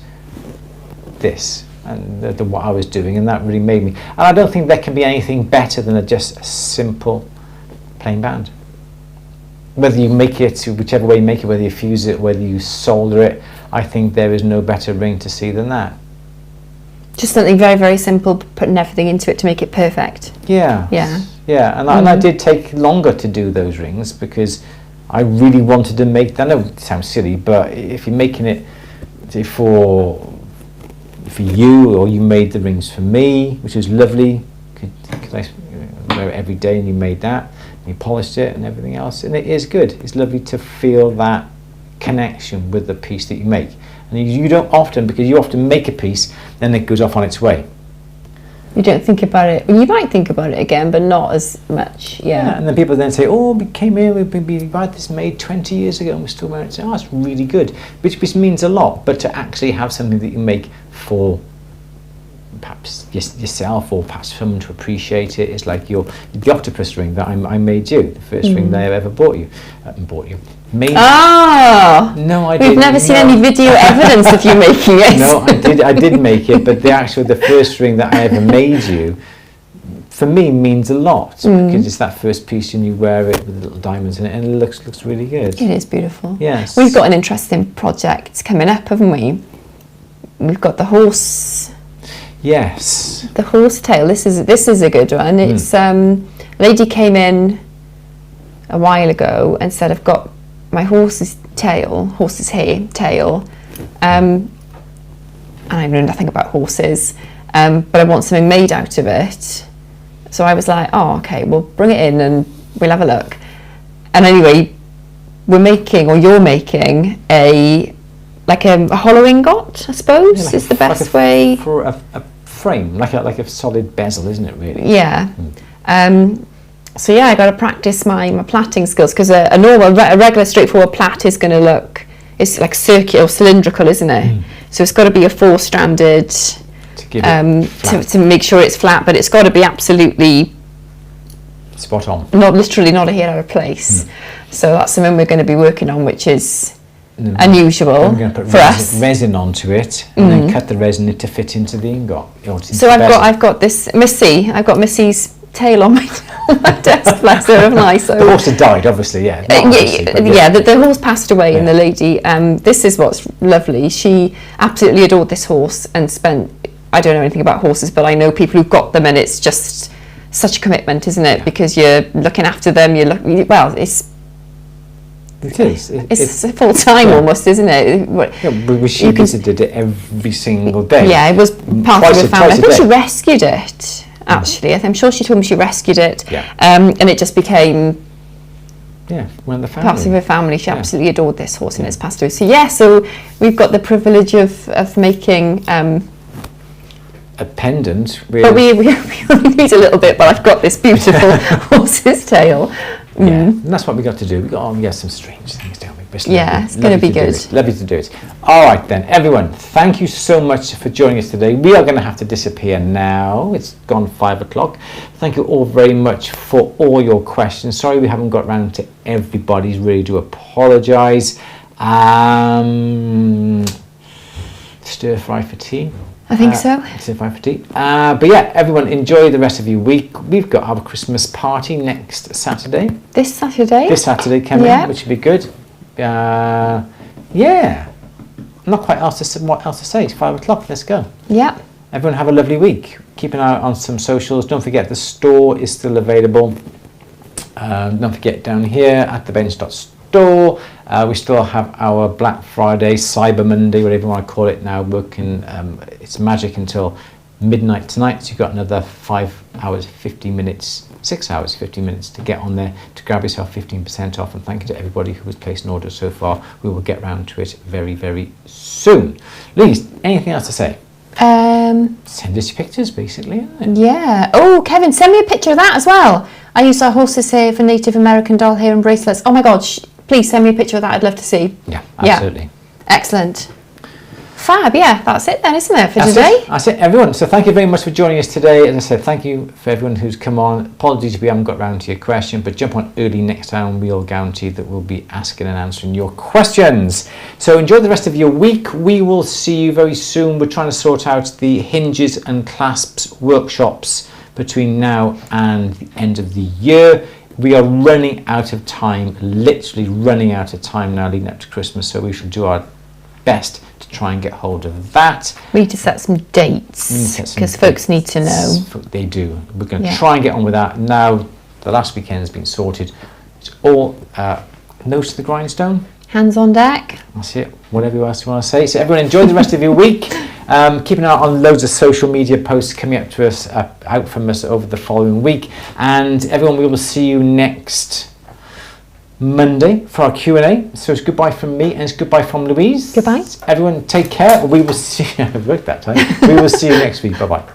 this and what I was doing, and that really made me. And I don't think there can be anything better than just a simple plain band. Whether you make it, whichever way you make it, whether you fuse it, whether you solder it, I think there is no better ring to see than that. Just something very, very simple, putting everything into it to make it perfect. Yeah. And I did take longer to do those rings because I really wanted to make. I know it sounds silly, but if you're making it for you, or you made the rings for me, which was lovely, because I wear it every day, and you made that, and you polished it and everything else, and it is good. It's lovely to feel that connection with the piece that you make, and you don't often, because you often make a piece, then it goes off on its way. You don't think about it. You might think about it again, but not as much. Yeah. And then people then say, "Oh, we came here. We had this made 20 years ago, and we're still wearing it." Oh, that's really good, which means a lot. But to actually have something that you make for perhaps yourself, or perhaps someone to appreciate it, it's like the octopus ring that I made you, the first ring that I ever bought you. Made. Oh! No, I didn't. We've never seen any video evidence of you making it. No, I did make it, but the first ring that I ever made you, for me, means a lot, because it's that first piece and you wear it with little diamonds in it, and it looks really good. It is beautiful. Yes. We've got an interesting project coming up, haven't we? We've got the horse. Yes. The horse tail. This is a good one. It's a lady came in a while ago and said, "I've got my horse's hair tail, and I know nothing about horses, but I want something made out of it." So I was like, "Oh, okay, well, bring it in and we'll have a look." And anyway, you're making a hollow ingot, I suppose, is the best way. For a frame, like a solid bezel, isn't it, really? Yeah. So yeah, I got to practice my plaiting skills, because a regular straightforward plait is going to look, it's like circular or cylindrical, isn't it? So it's got to be a 4-stranded to make sure it's flat, but it's got to be absolutely spot on. Not a hair out of place. So that's something we're going to be working on, which is unusual we're going to put for us. Resin onto it, and then cut the resin to fit into the ingot. So I've got this Missy. I've got Missy's tail on my desk, bless her, haven't I? So the horse had died, obviously, yeah. The horse passed away, and the lady. This is what's lovely. She absolutely adored this horse and spent. I don't know anything about horses, but I know people who've got them, and it's just such a commitment, isn't it? Because you're looking after them. It's full time almost, isn't it? She visited it every single day. Yeah, it was part of her family. I think she rescued it, actually. I'm sure she told me she rescued it. Yeah. And it just became one of the family. Part of her family. She absolutely adored this horse, and it's passed away. So we've got the privilege of making a pendant. But we only need a little bit, but I've got this beautiful horse's tail. Yeah, and that's what we got to do. We got some strange things, don't we? It's going to be good. Lovely to do it. All right then, everyone. Thank you so much for joining us today. We are going to have to disappear now. It's gone 5 o'clock. Thank you all very much for all your questions. Sorry we haven't got round to everybody's. Really do apologise. Stir fry for tea. I think so. It's 5 for tea. But yeah, everyone enjoy the rest of your week. We've got our Christmas party next Saturday. This Saturday? This Saturday coming, which would be good. Yeah. Not quite what else to say. It's 5 o'clock. Let's go. Yeah. Everyone have a lovely week. Keep an eye on some socials. Don't forget the store is still available. Don't forget down here at thebench.store. We still have our Black Friday, Cyber Monday, whatever you want to call it now, working. It's magic until midnight tonight. So you've got another 6 hours, 50 minutes to get on there to grab yourself 15% off. And thank you to everybody who has placed an order so far. We will get round to it very, very soon. Louise, anything else to say? Send us your pictures, basically. Isn't it? Yeah. Oh, Kevin, send me a picture of that as well. I used our horses here for Native American doll hair and bracelets. Oh my God, please send me a picture of that. I'd love to see. Yeah, absolutely. Yeah. Excellent. Fab, yeah, that's it then, isn't it, for today? That's it, everyone. So thank you very much for joining us today. As I said, thank you for everyone who's come on. Apologies if we haven't got round to your question, but jump on early next time. We'll guarantee that we'll be asking and answering your questions. So enjoy the rest of your week. We will see you very soon. We're trying to sort out the hinges and clasps workshops between now and the end of the year. We are running out of time, literally running out of time now leading up to Christmas, so we should do our best to try and get hold of that. We need to set some dates because folks need to know. They do. We're going to try and get on with that. Now the last weekend has been sorted. It's all nose to the grindstone. Hands on deck. That's it. Whatever else you want to say. So everyone enjoy the rest of your week. Keep an eye on loads of social media posts coming up to us, out from us over the following week. And everyone, we will see you next Monday for our Q&A. So it's goodbye from me and it's goodbye from Louise. Goodbye. Everyone take care. We will see you. It worked that time. We will see you next week. Bye-bye.